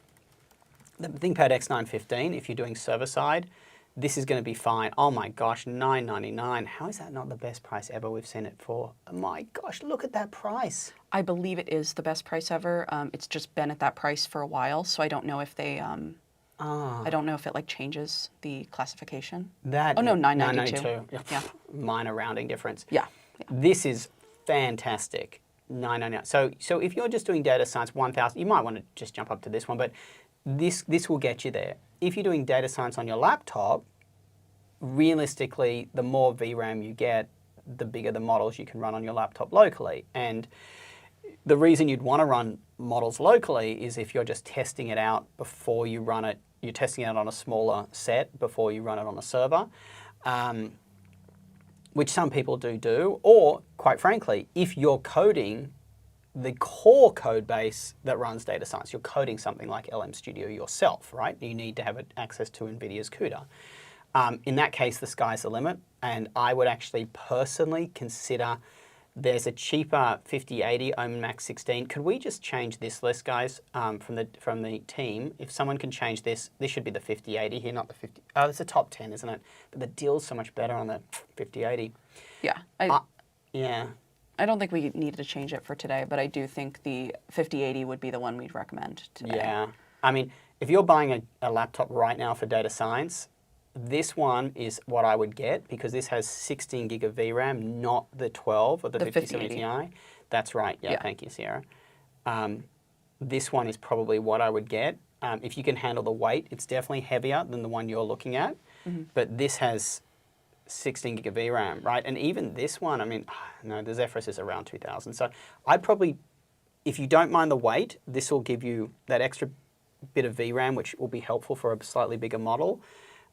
The ThinkPad X915, if you're doing server-side, this is going to be fine. Oh my gosh, $999. How is that not the best price ever we've seen it for? Oh my gosh, look at that price. I believe it is the best price ever. It's just been at that price for a while, so I don't know if they... I don't know if it like changes the classification. That, oh no, 992. Yeah. Minor rounding difference. Yeah. This is fantastic. $999. So if you're just doing data science 1000, you might want to just jump up to this one, but this will get you there. If you're doing data science on your laptop, realistically, the more VRAM you get, the bigger the models you can run on your laptop locally. And the reason you'd want to run models locally is if you're just testing it out before you run it, you're testing it out on a smaller set before you run it on a server, which some people do, or quite frankly, if you're coding the core code base that runs data science. You're coding something like LM Studio yourself, right? You need to have access to NVIDIA's CUDA. In that case, the sky's the limit, and I would actually personally consider there's a cheaper 5080 Omen Max 16. Could we just change this list, guys, from the team? If someone can change this, this should be the 5080 here, not the 50. Oh, it's a top 10, isn't it? But the deal's so much better on the 5080. Yeah. Yeah. I don't think we needed to change it for today, but I do think the 5080 would be the one we'd recommend today. Yeah. I mean, if you're buying a laptop right now for data science, this one is what I would get because this has 16 gig of VRAM, not the 12 or the 5070 Ti. That's right. Yeah, thank you, Sierra. This one is probably what I would get. If you can handle the weight, it's definitely heavier than the one you're looking at, but this has 16 gig of VRAM, right? And even this one, I mean, no, the Zephyrus is around 2000. So I'd probably, if you don't mind the weight, this will give you that extra bit of VRAM, which will be helpful for a slightly bigger model.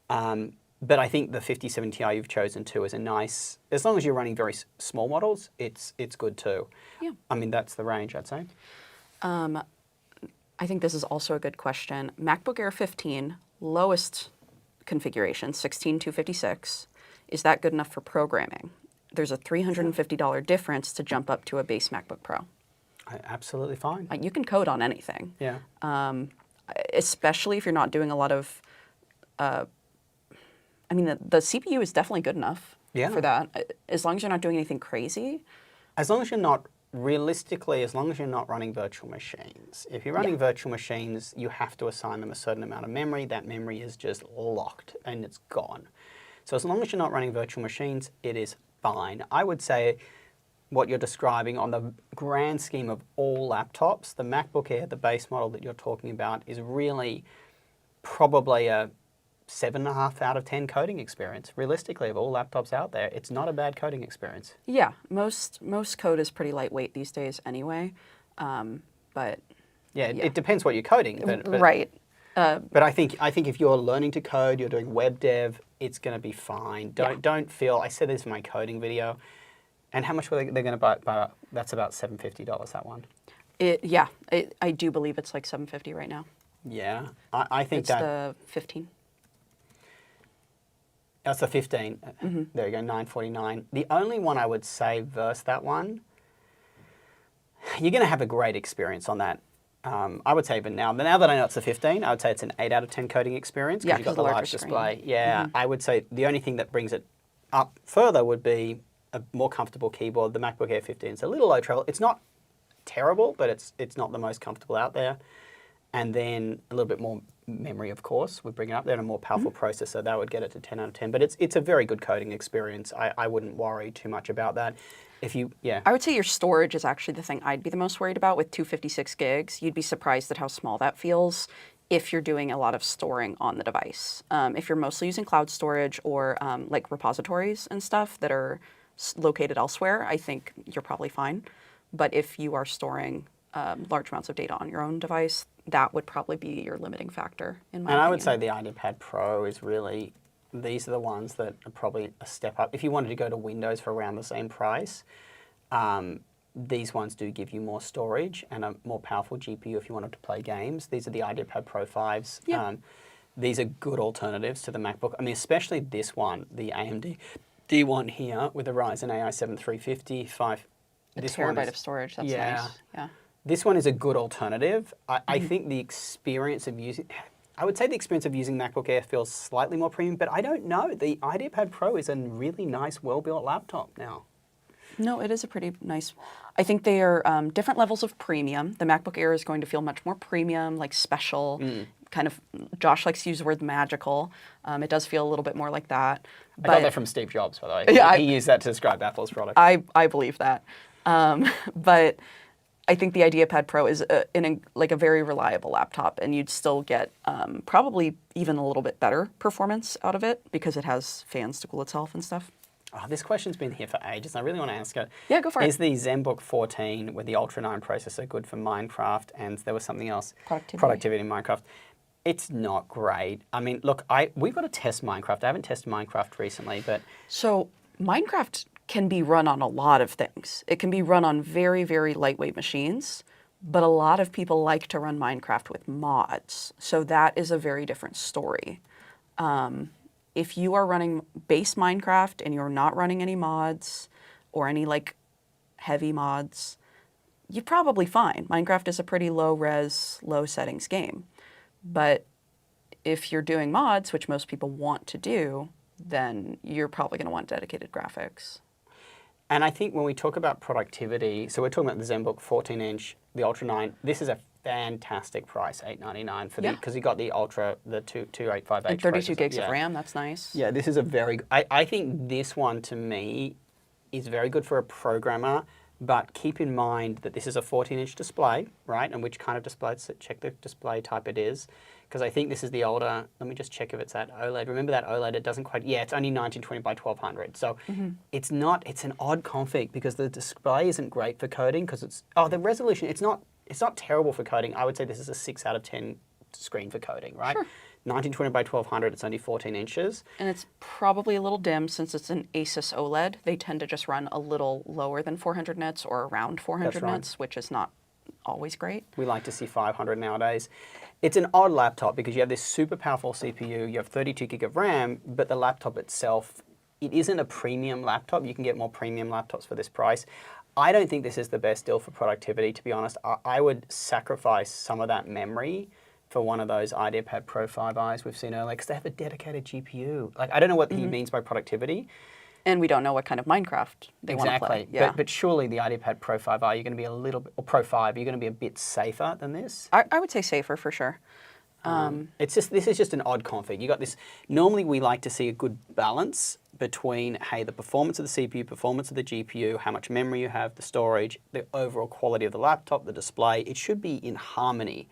But I think the 5070 Ti you've chosen too is a nice, as long as you're running very small models, it's good too. Yeah. I mean, that's the range, I'd say. I think this is also a good question. MacBook Air 15, lowest configuration, 16256. Is that good enough for programming? There's a $350 difference to jump up to a base MacBook Pro. Absolutely fine. You can code on anything. Yeah. Especially if you're not doing a lot of, I mean, the CPU is definitely good enough for that, as long as you're not doing anything crazy. As long as you're not, realistically, as long as you're not running virtual machines. If you're running virtual machines, you have to assign them a certain amount of memory. That memory is just locked and it's gone. So as long as you're not running virtual machines, it is fine. I would say what you're describing on the grand scheme of all laptops, the MacBook Air, the base model that you're talking about, is really probably a 7.5 out of 10 coding experience. Realistically, of all laptops out there, it's not a bad coding experience. Yeah, most code is pretty lightweight these days anyway, but it depends what you're coding. But, right. But I think if you're learning to code, you're doing web dev, it's going to be fine. Don't feel. I said this in my coding video, and how much were they're going to buy? That's about $750. That one. I do believe it's like $750 right now. Yeah, I think it's the 15. That's the 15. There you go, $949. The only one I would say versus that one, you're going to have a great experience on that. I would say even now that I know it's a 15, I would say it's an 8 out of 10 coding experience because you've got the large display. Yeah, I would say the only thing that brings it up further would be a more comfortable keyboard. The MacBook Air 15 is a little low travel. It's not terrible, but it's not the most comfortable out there. And then a little bit more memory, of course, would bring it up there, and a more powerful processor. That would get it to 10 out of 10. But it's a very good coding experience. I wouldn't worry too much about that. I would say your storage is actually the thing I'd be the most worried about with 256 gigs. You'd be surprised at how small that feels if you're doing a lot of storing on the device. If you're mostly using cloud storage or like repositories and stuff that are located elsewhere, I think you're probably fine. But if you are storing large amounts of data on your own device, that would probably be your limiting factor in my opinion. I would say the IdeaPad Pro is really, these are the ones that are probably a step up. If you wanted to go to Windows for around the same price, these ones do give you more storage and a more powerful GPU if you wanted to play games. These are the IdeaPad Pro 5s. Yeah. These are good alternatives to the MacBook. I mean, especially this one, the AMD D1 here with the Ryzen AI 7 350. A terabyte of storage, that's nice. Yeah. This one is a good alternative. I think the experience of using, I would say the experience of using MacBook Air feels slightly more premium, but I don't know. The IdeaPad Pro is a really nice, well-built laptop now. No, it is a pretty nice. I think they are different levels of premium. The MacBook Air is going to feel much more premium, like special, kind of, Josh likes to use the word magical. It does feel a little bit more like that. I got that from Steve Jobs, by the way. Yeah, he used that to describe Apple's product. I believe that. But I think the IdeaPad Pro is a very reliable laptop, and you'd still get probably even a little bit better performance out of it because it has fans to cool itself and stuff. Oh, this question's been here for ages, and I really want to ask it. Yeah, go for it. Is the ZenBook 14 with the Ultra 9 processor good for Minecraft? And there was something else. Productivity in Minecraft. It's not great. I mean, look, we've got to test Minecraft. I haven't tested Minecraft recently, but... So Minecraft can be run on a lot of things. It can be run on very, very lightweight machines, but a lot of people like to run Minecraft with mods. So that is a very different story. If you are running base Minecraft and you're not running any mods or any like heavy mods, you're probably fine. Minecraft is a pretty low res, low settings game. But if you're doing mods, which most people want to do, then you're probably going to want dedicated graphics. And I think when we talk about productivity, so we're talking about the ZenBook 14-inch, the Ultra 9. This is a fantastic price, $899 for the, because you got the Ultra, the 2858. And 32 gigs of RAM, that's nice. Yeah, this is a very, I think this one to me is very good for a programmer, but keep in mind that this is a 14-inch display, right? And which kind of display, so check the display type it is. Because I think this is the older, let me just check if it's that OLED. Remember that OLED, it doesn't quite, yeah, it's only 1920 by 1200. So it's not, it's an odd config because the display isn't great for coding because it's, the resolution, it's not terrible for coding. I would say this is a 6 out of 10 screen for coding, right? Sure. 1920 by 1200, it's only 14 inches. And it's probably a little dim since it's an Asus OLED. They tend to just run a little lower than 400 nits or around 400 nits, which is not always great. We like to see 500 nowadays. It's an odd laptop because you have this super powerful CPU, you have 32 gig of RAM, but the laptop itself, it isn't a premium laptop. You can get more premium laptops for this price. I don't think this is the best deal for productivity, to be honest. I would sacrifice some of that memory for one of those IdeaPad Pro 5i's we've seen earlier because they have a dedicated GPU. Like, I don't know what he means by productivity. And we don't know what kind of Minecraft they want to play. Yeah. But surely the IdeaPad Pro 5i, you're going to be a little bit, or Pro 5, you're going to be a bit safer than this. I would say safer for sure. It's just, this is just an odd config. You got this, normally we like to see a good balance between, hey, the performance of the CPU, performance of the GPU, how much memory you have, the storage, the overall quality of the laptop, the display. It should be in harmony.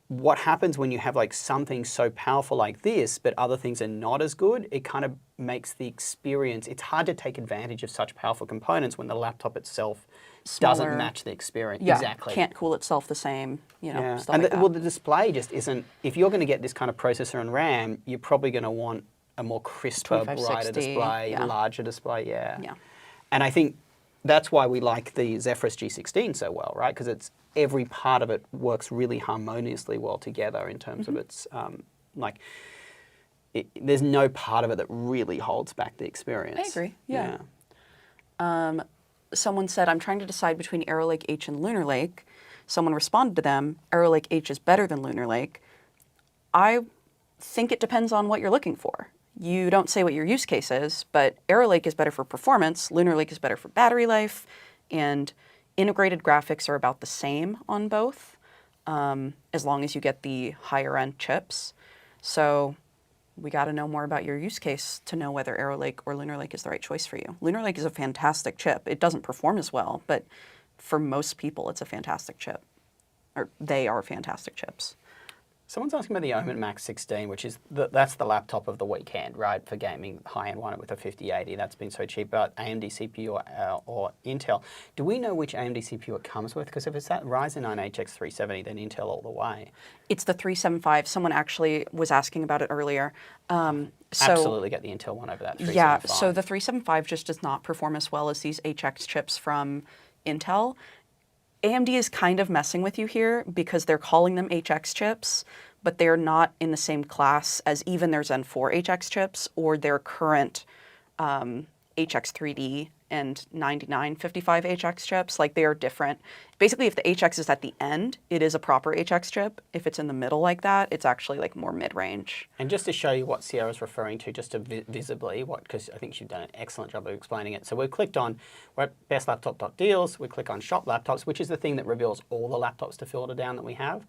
What happens when you have like something so powerful like this, but other things are not as good, it kind of makes the experience, it's hard to take advantage of such powerful components when the laptop itself doesn't match the experience. Yeah, exactly. Can't cool itself the same, you know, stuff and like that. Well, the display just isn't, if you're going to get this kind of processor and RAM, you're probably going to want a more crisper, brighter display, larger display, yeah. And I think that's why we like the Zephyrus G16 so well, right? Because it's every part of it works really harmoniously well together in terms of its, there's no part of it that really holds back the experience. I agree, yeah. Someone said, I'm trying to decide between Aerolake H and Lunar Lake. Someone responded to them, Aerolake H is better than Lunar Lake. I think it depends on what you're looking for. You don't say what your use case is, but Aerolake is better for performance, Lunar Lake is better for battery life, and integrated graphics are about the same on both, as long as you get the higher end chips. So we got to know more about your use case to know whether Aerolake or Lunar Lake is the right choice for you. Lunar Lake is a fantastic chip. It doesn't perform as well, but for most people, it's a fantastic chip. Or they are fantastic chips. Someone's asking about the Omen Max 16, which is, that's the laptop of the weekend, right, for gaming, high-end one with a 5080. That's been so cheap, but AMD CPU or Intel. Do we know which AMD CPU it comes with? Because if it's that Ryzen 9 HX 370, then Intel all the way. It's the 375. Someone actually was asking about it earlier. Absolutely get the Intel one over that 375. Yeah, so the 375 just does not perform as well as these HX chips from Intel. AMD is kind of messing with you here because they're calling them HX chips, but they're not in the same class as even their Zen 4 HX chips or their current HX3D and 9955 HX chips. Like, they are different. Basically, if the HX is at the end, it is a proper HX chip. If it's in the middle like that, it's actually like more mid-range. And just to show you what Sierra's referring to, just to visibly, because I think she's done an excellent job of explaining it. So we've clicked on, we're at bestlaptop.deals, we click on shop laptops, which is the thing that reveals all the laptops to filter down that we have.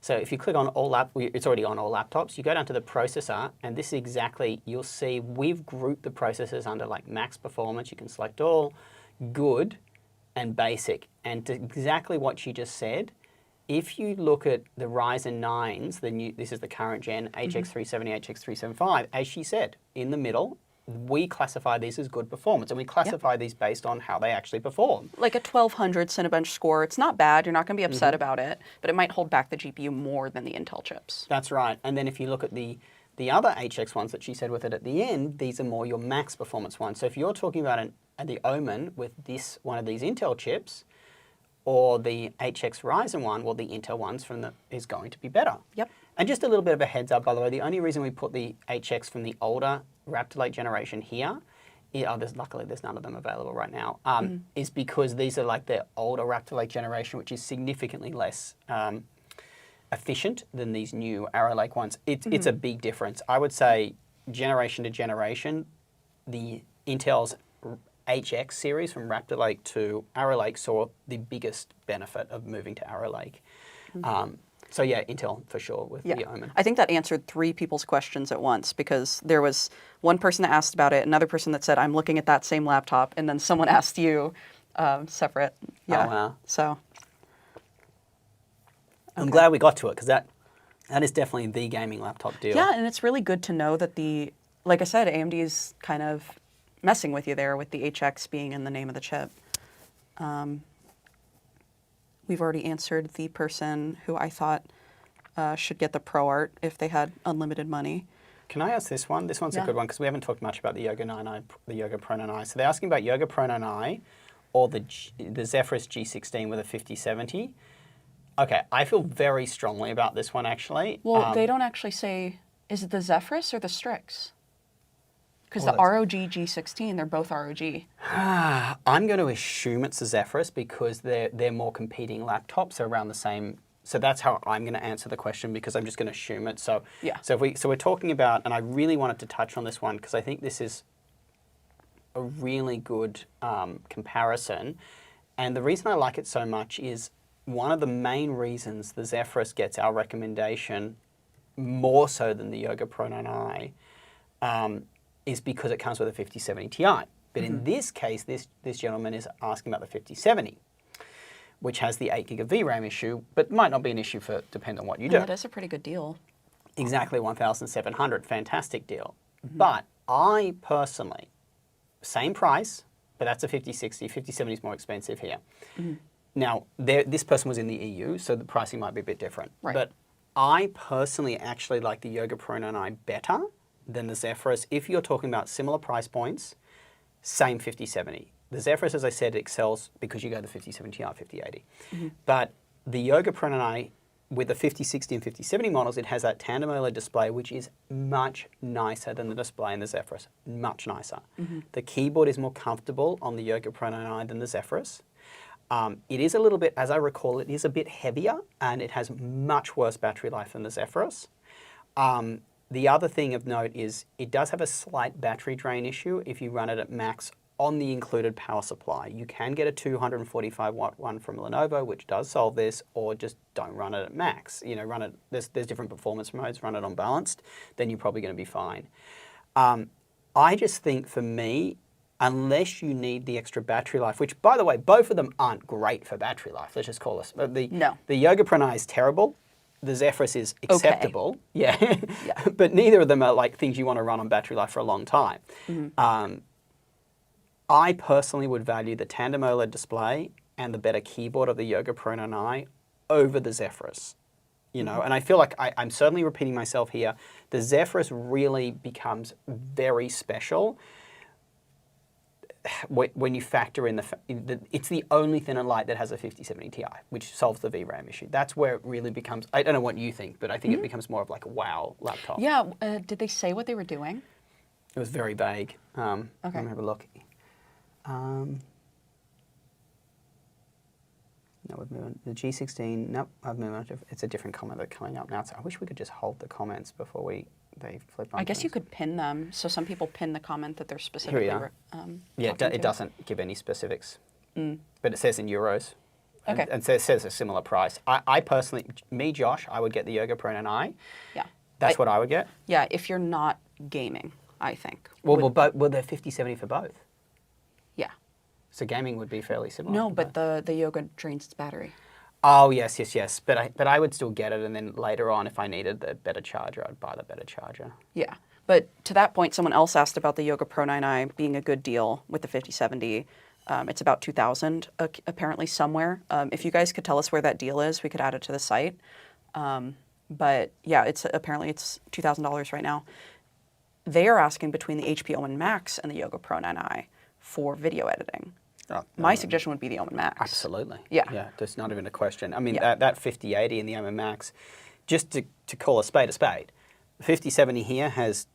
So if you click on all it's already on all laptops. You go down to the processor, and this is exactly, you'll see we've grouped the processors under like max performance. You can select all, good, and basic. And to exactly what you just said, if you look at the Ryzen 9s, this is the current gen, HX370, HX375, as she said, in the middle, we classify these as good performance, and we classify these based on how they actually perform. Like a 1200 Cinebench score, it's not bad, you're not going to be upset about it, but it might hold back the GPU more than the Intel chips. That's right. And then if you look at the The other HX ones that she said with it at the end, these are more your max performance ones. So if you're talking about the Omen with one of these Intel chips, or the HX Ryzen one, well, the Intel ones is going to be better. Yep. And just a little bit of a heads up, by the way, the only reason we put the HX from the older Raptor Lake generation here, luckily there's none of them available right now, is because these are like the older Raptor Lake generation, which is significantly less efficient than these new Aerolake ones. It's a big difference. I would say generation to generation, the Intel's HX series from Raptor Lake to Aerolake saw the biggest benefit of moving to Aerolake. So yeah, Intel for sure with the Omen. I think that answered 3 people's questions at once, because there was one person that asked about it, another person that said, I'm looking at that same laptop, and then someone asked you separate. Yeah. Oh, wow. So I'm glad we got to it, because that is definitely the gaming laptop deal. yeah, and it's really good to know that like I said, AMD is kind of messing with you there with the HX being in the name of the chip. We've already answered the person who I thought should get the ProArt if they had unlimited money. Can I ask this one? This one's a good one, because we haven't talked much about the Yoga Pro 9i. So they're asking about Yoga Pro 9i or the Zephyrus G16 with a 5070. Okay, I feel very strongly about this one, actually. Well, they don't actually say, is it the Zephyrus or the Strix? Because Well, the ROG G16, they're both ROG. I'm going to assume it's the Zephyrus, because they're more competing laptops. They're around the same. So that's how I'm going to answer the question, because I'm just going to assume it. So Yeah. So we're talking about, and I really wanted to touch on this one, because I think this is a really good comparison. And the reason I like it so much is one of the main reasons the Zephyrus gets our recommendation more so than the Yoga Pro 9i is because it comes with a 5070 Ti. But in this case, this gentleman is asking about the 5070, which has the 8 gig of VRAM issue, but might not be an issue depending on what you do. That is a pretty good deal. Exactly, 1,700, fantastic deal. But I personally, same price, but that's a 5060, 5070 is more expensive here. Now, this person was in the EU, so the pricing might be a bit different. Right. But I personally actually like the Yoga Pro 9i better than the Zephyrus. If you're talking about similar price points, same 5070. The Zephyrus, as I said, excels because you go the 5070 Ti, 5080. But the Yoga Pro 9i, with the 5060 and 5070 models, it has that tandem OLED display, which is much nicer than the display in the Zephyrus. Much nicer. The keyboard is more comfortable on the Yoga Pro 9i than the Zephyrus. It is a little bit, as I recall, it is a bit heavier, and it has much worse battery life than the Zephyrus. The other thing of note is it does have a slight battery drain issue if you run it at max on the included power supply. You can get a 245 watt one from Lenovo, which does solve this, or just don't run it at max. You know, run it. There's different performance modes. Run it on balanced, then you're probably going to be fine. I just think for me, unless you need the extra battery life, which by the way, both of them aren't great for battery life. Let's just call this. No. The Yoga Pro 9 is terrible. The Zephyrus is acceptable. Okay. Yeah. Yeah. But neither of them are like things you want to run on battery life for a long time. I personally would value the tandem OLED display and the better keyboard of the Yoga Pro 9i over the Zephyrus. You know, and I feel like I'm certainly repeating myself here. The Zephyrus really becomes very special when you factor in it's the only thin and light that has a 5070 Ti, which solves the VRAM issue. That's where it really becomes, I don't know what you think, but I think it becomes more of like a wow laptop. Yeah, did they say what they were doing? It was very vague. Okay. Let me have a look. No, we've moved on. The G16, nope, I've moved on. It's a different comment that's coming up now. So I wish we could just hold the comments before they flip on. I guess you could pin them. So some people pin the comment that they're specifically. Here we are. Yeah, it doesn't give any specifics, but it says in euros. Okay. And says a similar price. I personally, Josh, I would get the Yoga Pro 9i. Yeah. That's what I would get. Yeah, if you're not gaming, I think. Well, they're 5070 for both. Yeah. So gaming would be fairly similar. No, but the Yoga drains its battery. Oh, yes. But I would still get it, and then later on, if I needed the better charger, I'd buy the better charger. Yeah. But to that point, someone else asked about the Yoga Pro 9i being a good deal with the 5070. It's about $2,000 apparently somewhere. If you guys could tell us where that deal is, we could add it to the site. But yeah, apparently it's $2,000 right now. They are asking between the HP Omen Max and the Yoga Pro 9i for video editing. Oh, My suggestion would be the Omen Max. Absolutely. Yeah. Yeah, there's not even a question. I mean, Yeah. that 5080 in the Omen Max, just to call a spade, the 5070 here has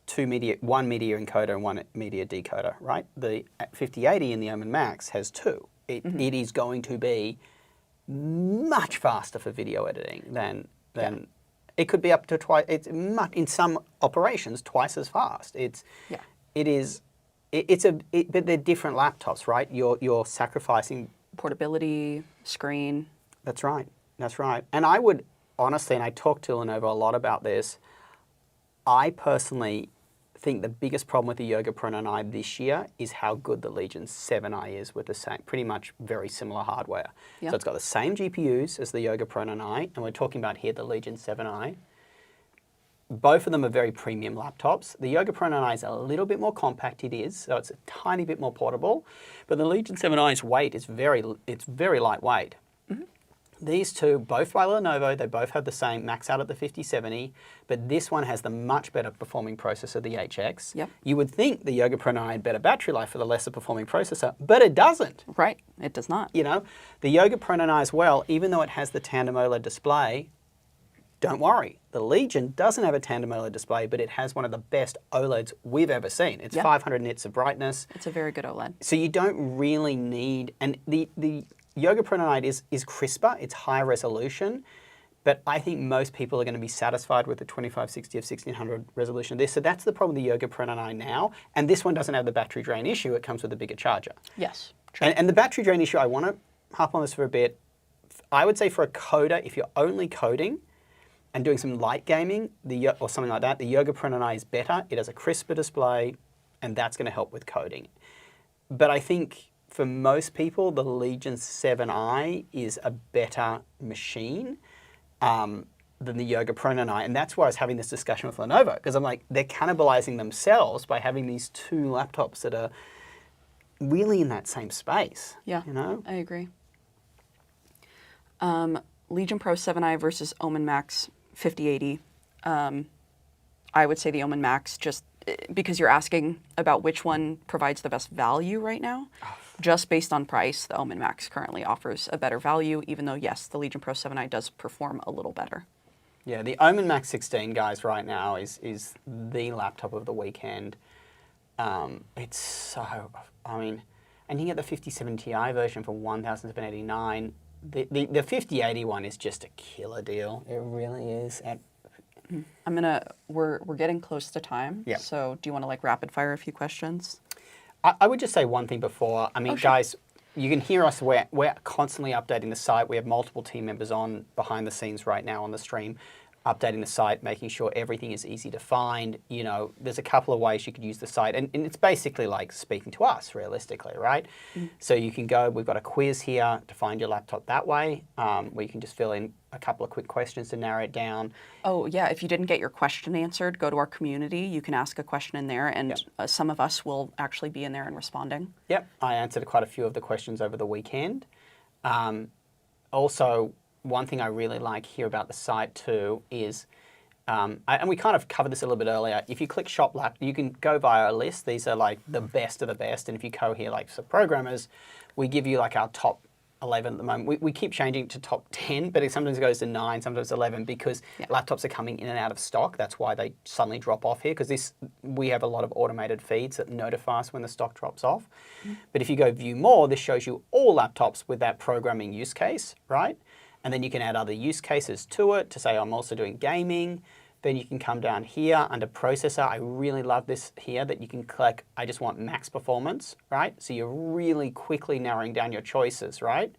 one media encoder and one media decoder, right? The 5080 in the Omen Max has two. It is going to be much faster for video editing than it could be up to twice. It's in some operations twice as fast. But they're different laptops, right? You're sacrificing Portability, screen. That's right. That's right. And I would honestly, and I talked to Lenovo a lot about this, I personally think the biggest problem with the Yoga Pro 9i this year is how good the Legion 7i is with the same, pretty much very similar hardware. Yeah. So it's got the same GPUs as the Yoga Pro 9i, and we're talking about here the Legion 7i. Both of them are very premium laptops. The Yoga Pro 9i is a little bit more compact, it is, so it's a tiny bit more portable, but the Legion 7i's weight is very lightweight. These two, both by Lenovo, they both have the same max out at the 5070, but this one has the much better performing processor, the HX. Yep. You would think the Yoga Pro 9 had better battery life for the lesser performing processor, but it doesn't. Right, it does not. You know, the Yoga Pro 9 as well, even though it has the tandem OLED display, don't worry. The Legion doesn't have a tandem OLED display, but it has one of the best OLEDs we've ever seen. It's 500 nits of brightness. It's a very good OLED. So you don't really need, and the Yoga Pro 9 is crisper, it's higher resolution, but I think most people are going to be satisfied with the 2560 of 1600 resolution of this. So that's the problem with the Yoga Pro 9 now, and this one doesn't have the battery drain issue, it comes with a bigger charger. Yes, true. And the battery drain issue, I want to harp on this for a bit. I would say for a coder, if you're only coding and doing some light gaming or something like that, the Yoga Pro 9 is better. It has a crisper display, and that's going to help with coding. But I think for most people, the Legion 7i is a better machine than the Yoga Pro 9, and that's why I was having this discussion with Lenovo, because I'm like, they're cannibalizing themselves by having these two laptops that are really in that same space. Yeah, you know? I agree. Legion Pro 7i versus Omen Max 5080. I would say the Omen Max, just because you're asking about which one provides the best value right now. Just based on price, the Omen Max currently offers a better value, even though, yes, the Legion Pro 7i does perform a little better. Yeah, the Omen Max 16, guys, right now is the laptop of the weekend. It's so, I mean, and you get the 57 Ti version for $1,789. The 5080 one is just a killer deal. It really is. We're getting close to time. Yeah. So do you want to like rapid fire a few questions? I would just say one thing before. I mean, guys, you can hear us. We're constantly updating the site. We have multiple team members on behind the scenes right now on the stream, updating the site, making sure everything is easy to find. You know, there's a couple of ways you could use the site, and it's basically like speaking to us, realistically, right? So you can go, we've got a quiz here to find your laptop that way, where you can just fill in a couple of quick questions to narrow it down. Oh, yeah, if you didn't get your question answered, go to our community. You can ask a question in there, and some of us will actually be in there and responding. Yep, I answered quite a few of the questions over the weekend. Also, one thing I really like here about the site too is, and we kind of covered this a little bit earlier, if you click Shop Lap, you can go via a list. These are like the best of the best, and if you go here like for programmers, we give you like our top 11 at the moment. We keep changing it to top 10, but it sometimes goes to 9, sometimes 11, because laptops are coming in and out of stock. That's why they suddenly drop off here, because we have a lot of automated feeds that notify us when the stock drops off. But if you go View More, this shows you all laptops with that programming use case, right? And then you can add other use cases to it to say, I'm also doing gaming. Then you can come down here under processor. I really love this here that you can click, I just want max performance, right? So you're really quickly narrowing down your choices, right?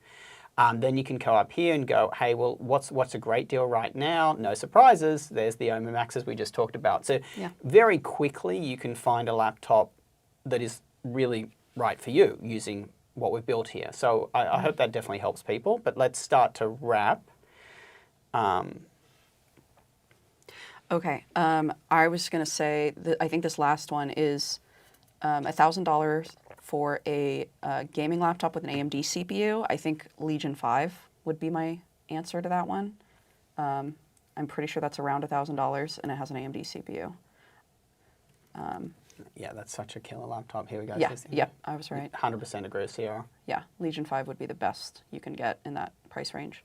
Then you can go up here and go, hey, well, what's a great deal right now? No surprises. There's the Omen Maxes we just talked about. So very quickly you can find a laptop that is really right for you using what we've built here. So I hope that definitely helps people. But let's start to wrap. Okay, I was going to say that I think this last one is $1,000 for a gaming laptop with an AMD CPU. I think Legion 5 would be my answer to that one. I I'm pretty sure that's around $1,000, and it has an AMD CPU. Yeah, that's such a killer laptop. Here we go. Yeah, yeah, I was right. 100% agree with Sierra. Yeah, Legion 5 would be the best you can get in that price range.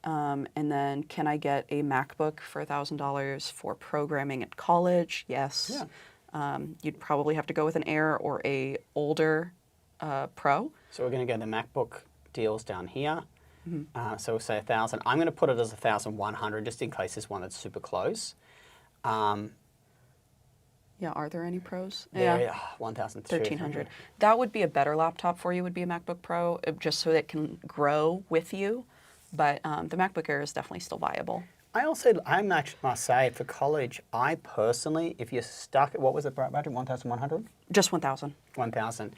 And then can I get a MacBook for $1,000 for programming at college? Yes. Yeah. You'd probably have to go with an Air or a older Pro. So we're going to go the MacBook deals down here. So we'll say 1,000. I'm going to put it as 1,100 just in case there's one that's super close. Yeah, are there any Pros? Yeah, 1,200. 1,300. That would be a better laptop for you, would be a MacBook Pro, just so it can grow with you. But the MacBook Air is definitely still viable. I must say, for college, I personally, if you're stuck at, what was the budget, 1,100? Just 1,000. 1,000.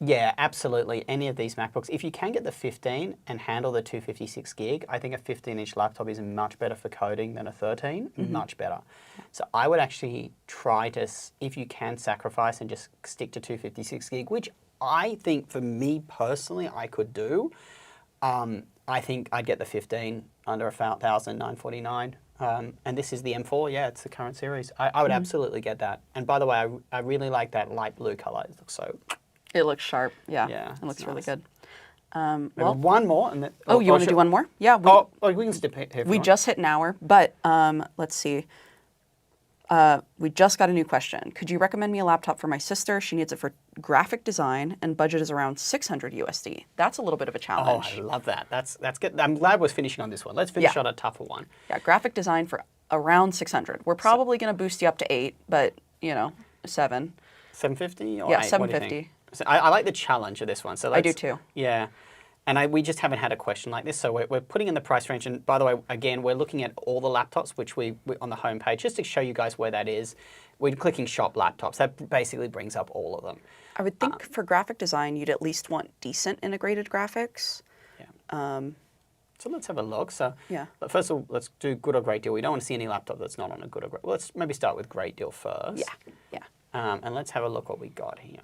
Yeah, absolutely. Any of these MacBooks. If you can get the 15 and handle the 256 gig, I think a 15-inch laptop is much better for coding than a 13. Much better. So I would actually try to, if you can, sacrifice and just stick to 256 gig, which I think for me personally I could do. I think I'd get the 15 under 1,949. And this is the M4, yeah, it's the current series. I would absolutely get that. And by the way, I really like that light blue color. It looks so... It looks sharp, yeah. Yeah, It looks it's really nice. good. Well, one more. And then, Oh, you want to do one more? Yeah. We can skip here. if you We want. just hit an hour, but let's see. We just got a new question. Could you recommend me a laptop for my sister? She needs it for graphic design, and budget is around 600 USD. That's a little bit of a Oh, challenge. I love that. That's good. I'm glad we're finishing on this one. Let's finish Yeah. on a tougher one. Yeah, graphic design for around 600. We're probably going to boost you up to 8, but, 7. 750 or Yeah, 8? What do you 750. think? So I like the challenge of this one. So I do let's- too. Yeah. And we just haven't had a question like this, so we're putting in the price range. And by the way, again, we're looking at all the laptops, which we on the homepage, just to show you guys where that is. We're clicking shop laptops. That basically brings up all of them. I would think for graphic design, you'd at least want decent integrated graphics. Yeah. So let's have a look. So Yeah. but first of all, let's do good or great deal. We don't want to see any laptop that's not on a good or great. Well, let's maybe start with great deal first. Yeah. And let's have a look what we got here.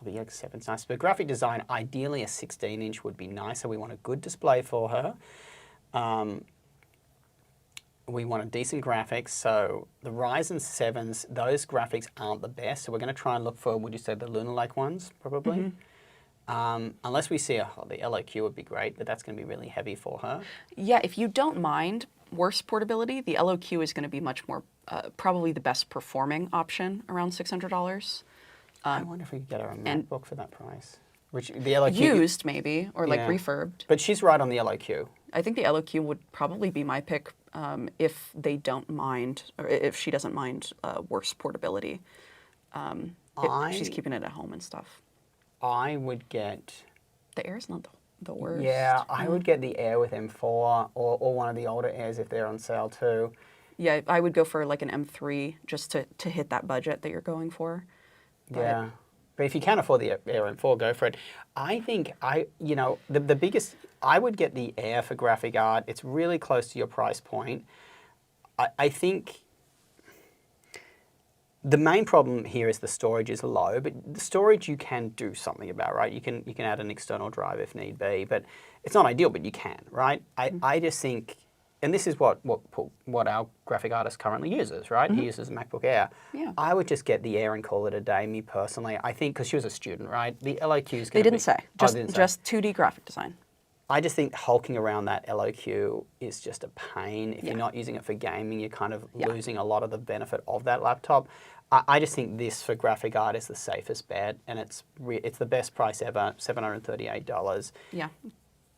The X7's nice. But graphic design, ideally a 16-inch would be nicer. We want a good display for her. We want a decent graphics. So the Ryzen 7s, those graphics aren't the best. So we're going to try and look for, would you say, the Lunar Lake ones, probably? Unless we see the LOQ would be great, but that's going to be really heavy for her. Yeah, if you don't mind worse portability, the LOQ is going to be much more, probably the best performing option around $600. I wonder if we could get her a MacBook for that price. Which the LOQ Used, maybe, or like Yeah. refurbed. But she's right on the LOQ. I think the LOQ would probably be my pick if they don't mind, or if she doesn't mind worse portability. She's keeping it at home and stuff. I would get... The Air's not the worst. Yeah, I would get the Air with M4 or one of the older Airs if they're on sale too. Yeah, I would go for like an M3 just to hit that budget that you're going for. Yeah. But if you can't afford the Air M4, go for it. I think the biggest, I would get the Air for graphic art. It's really close to your price point. I think the main problem here is the storage is low, but the storage you can do something about, right? You can add an external drive if need be, but it's not ideal, but you can, right? I just think, and this is what our graphic artist currently uses, right? He uses a MacBook Air. Yeah. I would just get the Air and call it a day, me personally. I think, because she was a student, right? The LOQ is going to be... They didn't say. Oh, they didn't say. Just 2D graphic design. I just think hulking around that LOQ is just a pain. If Yeah. you're not using it for gaming, you're kind of Yeah. losing a lot of the benefit of that laptop. I just think this for graphic art is the safest bet, and it's the best price ever, $738. Yeah.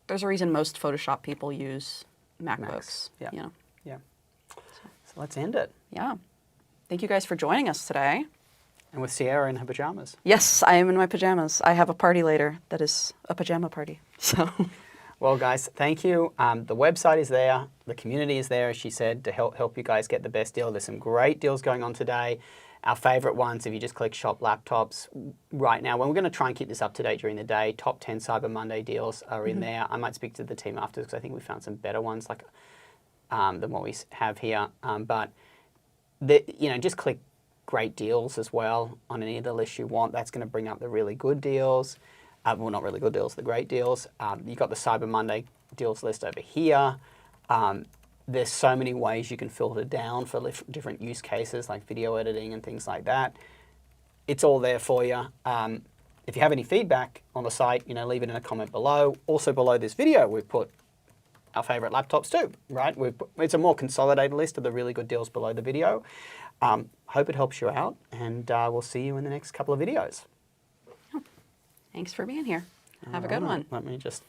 There's a reason most Photoshop people use MacBooks. Macs, yeah. You know. Yeah. So let's end it. Yeah. Thank you guys for joining us today. And with Sierra in her pajamas. Yes, I am in my pajamas. I have a party later that is a pajama party. So, Well, guys, thank you. The website is there. The community is there, as she said, to help you guys get the best deal. There's some great deals going on today. Our favorite ones, if you just click Shop Laptops right now, when we're going to try and keep this up to date during the day, top 10 Cyber Monday deals are in there. I might speak to the team after because I think we found some better ones like than what we have here. But just click great deals as well on any of the lists you want. That's going to bring up the really good deals. Well, not really good deals, the great deals. You've got the Cyber Monday deals list over here. There's so many ways you can filter down for different use cases like video editing and things like that. It's all there for you. If you have any feedback on the site, leave it in a comment below. Also below this video, we've put our favorite laptops too, right? It's a more consolidated list of the really good deals below the video. Hope it helps you out, and we'll see you in the next couple of videos. Thanks for being here. Have a good one. Let me just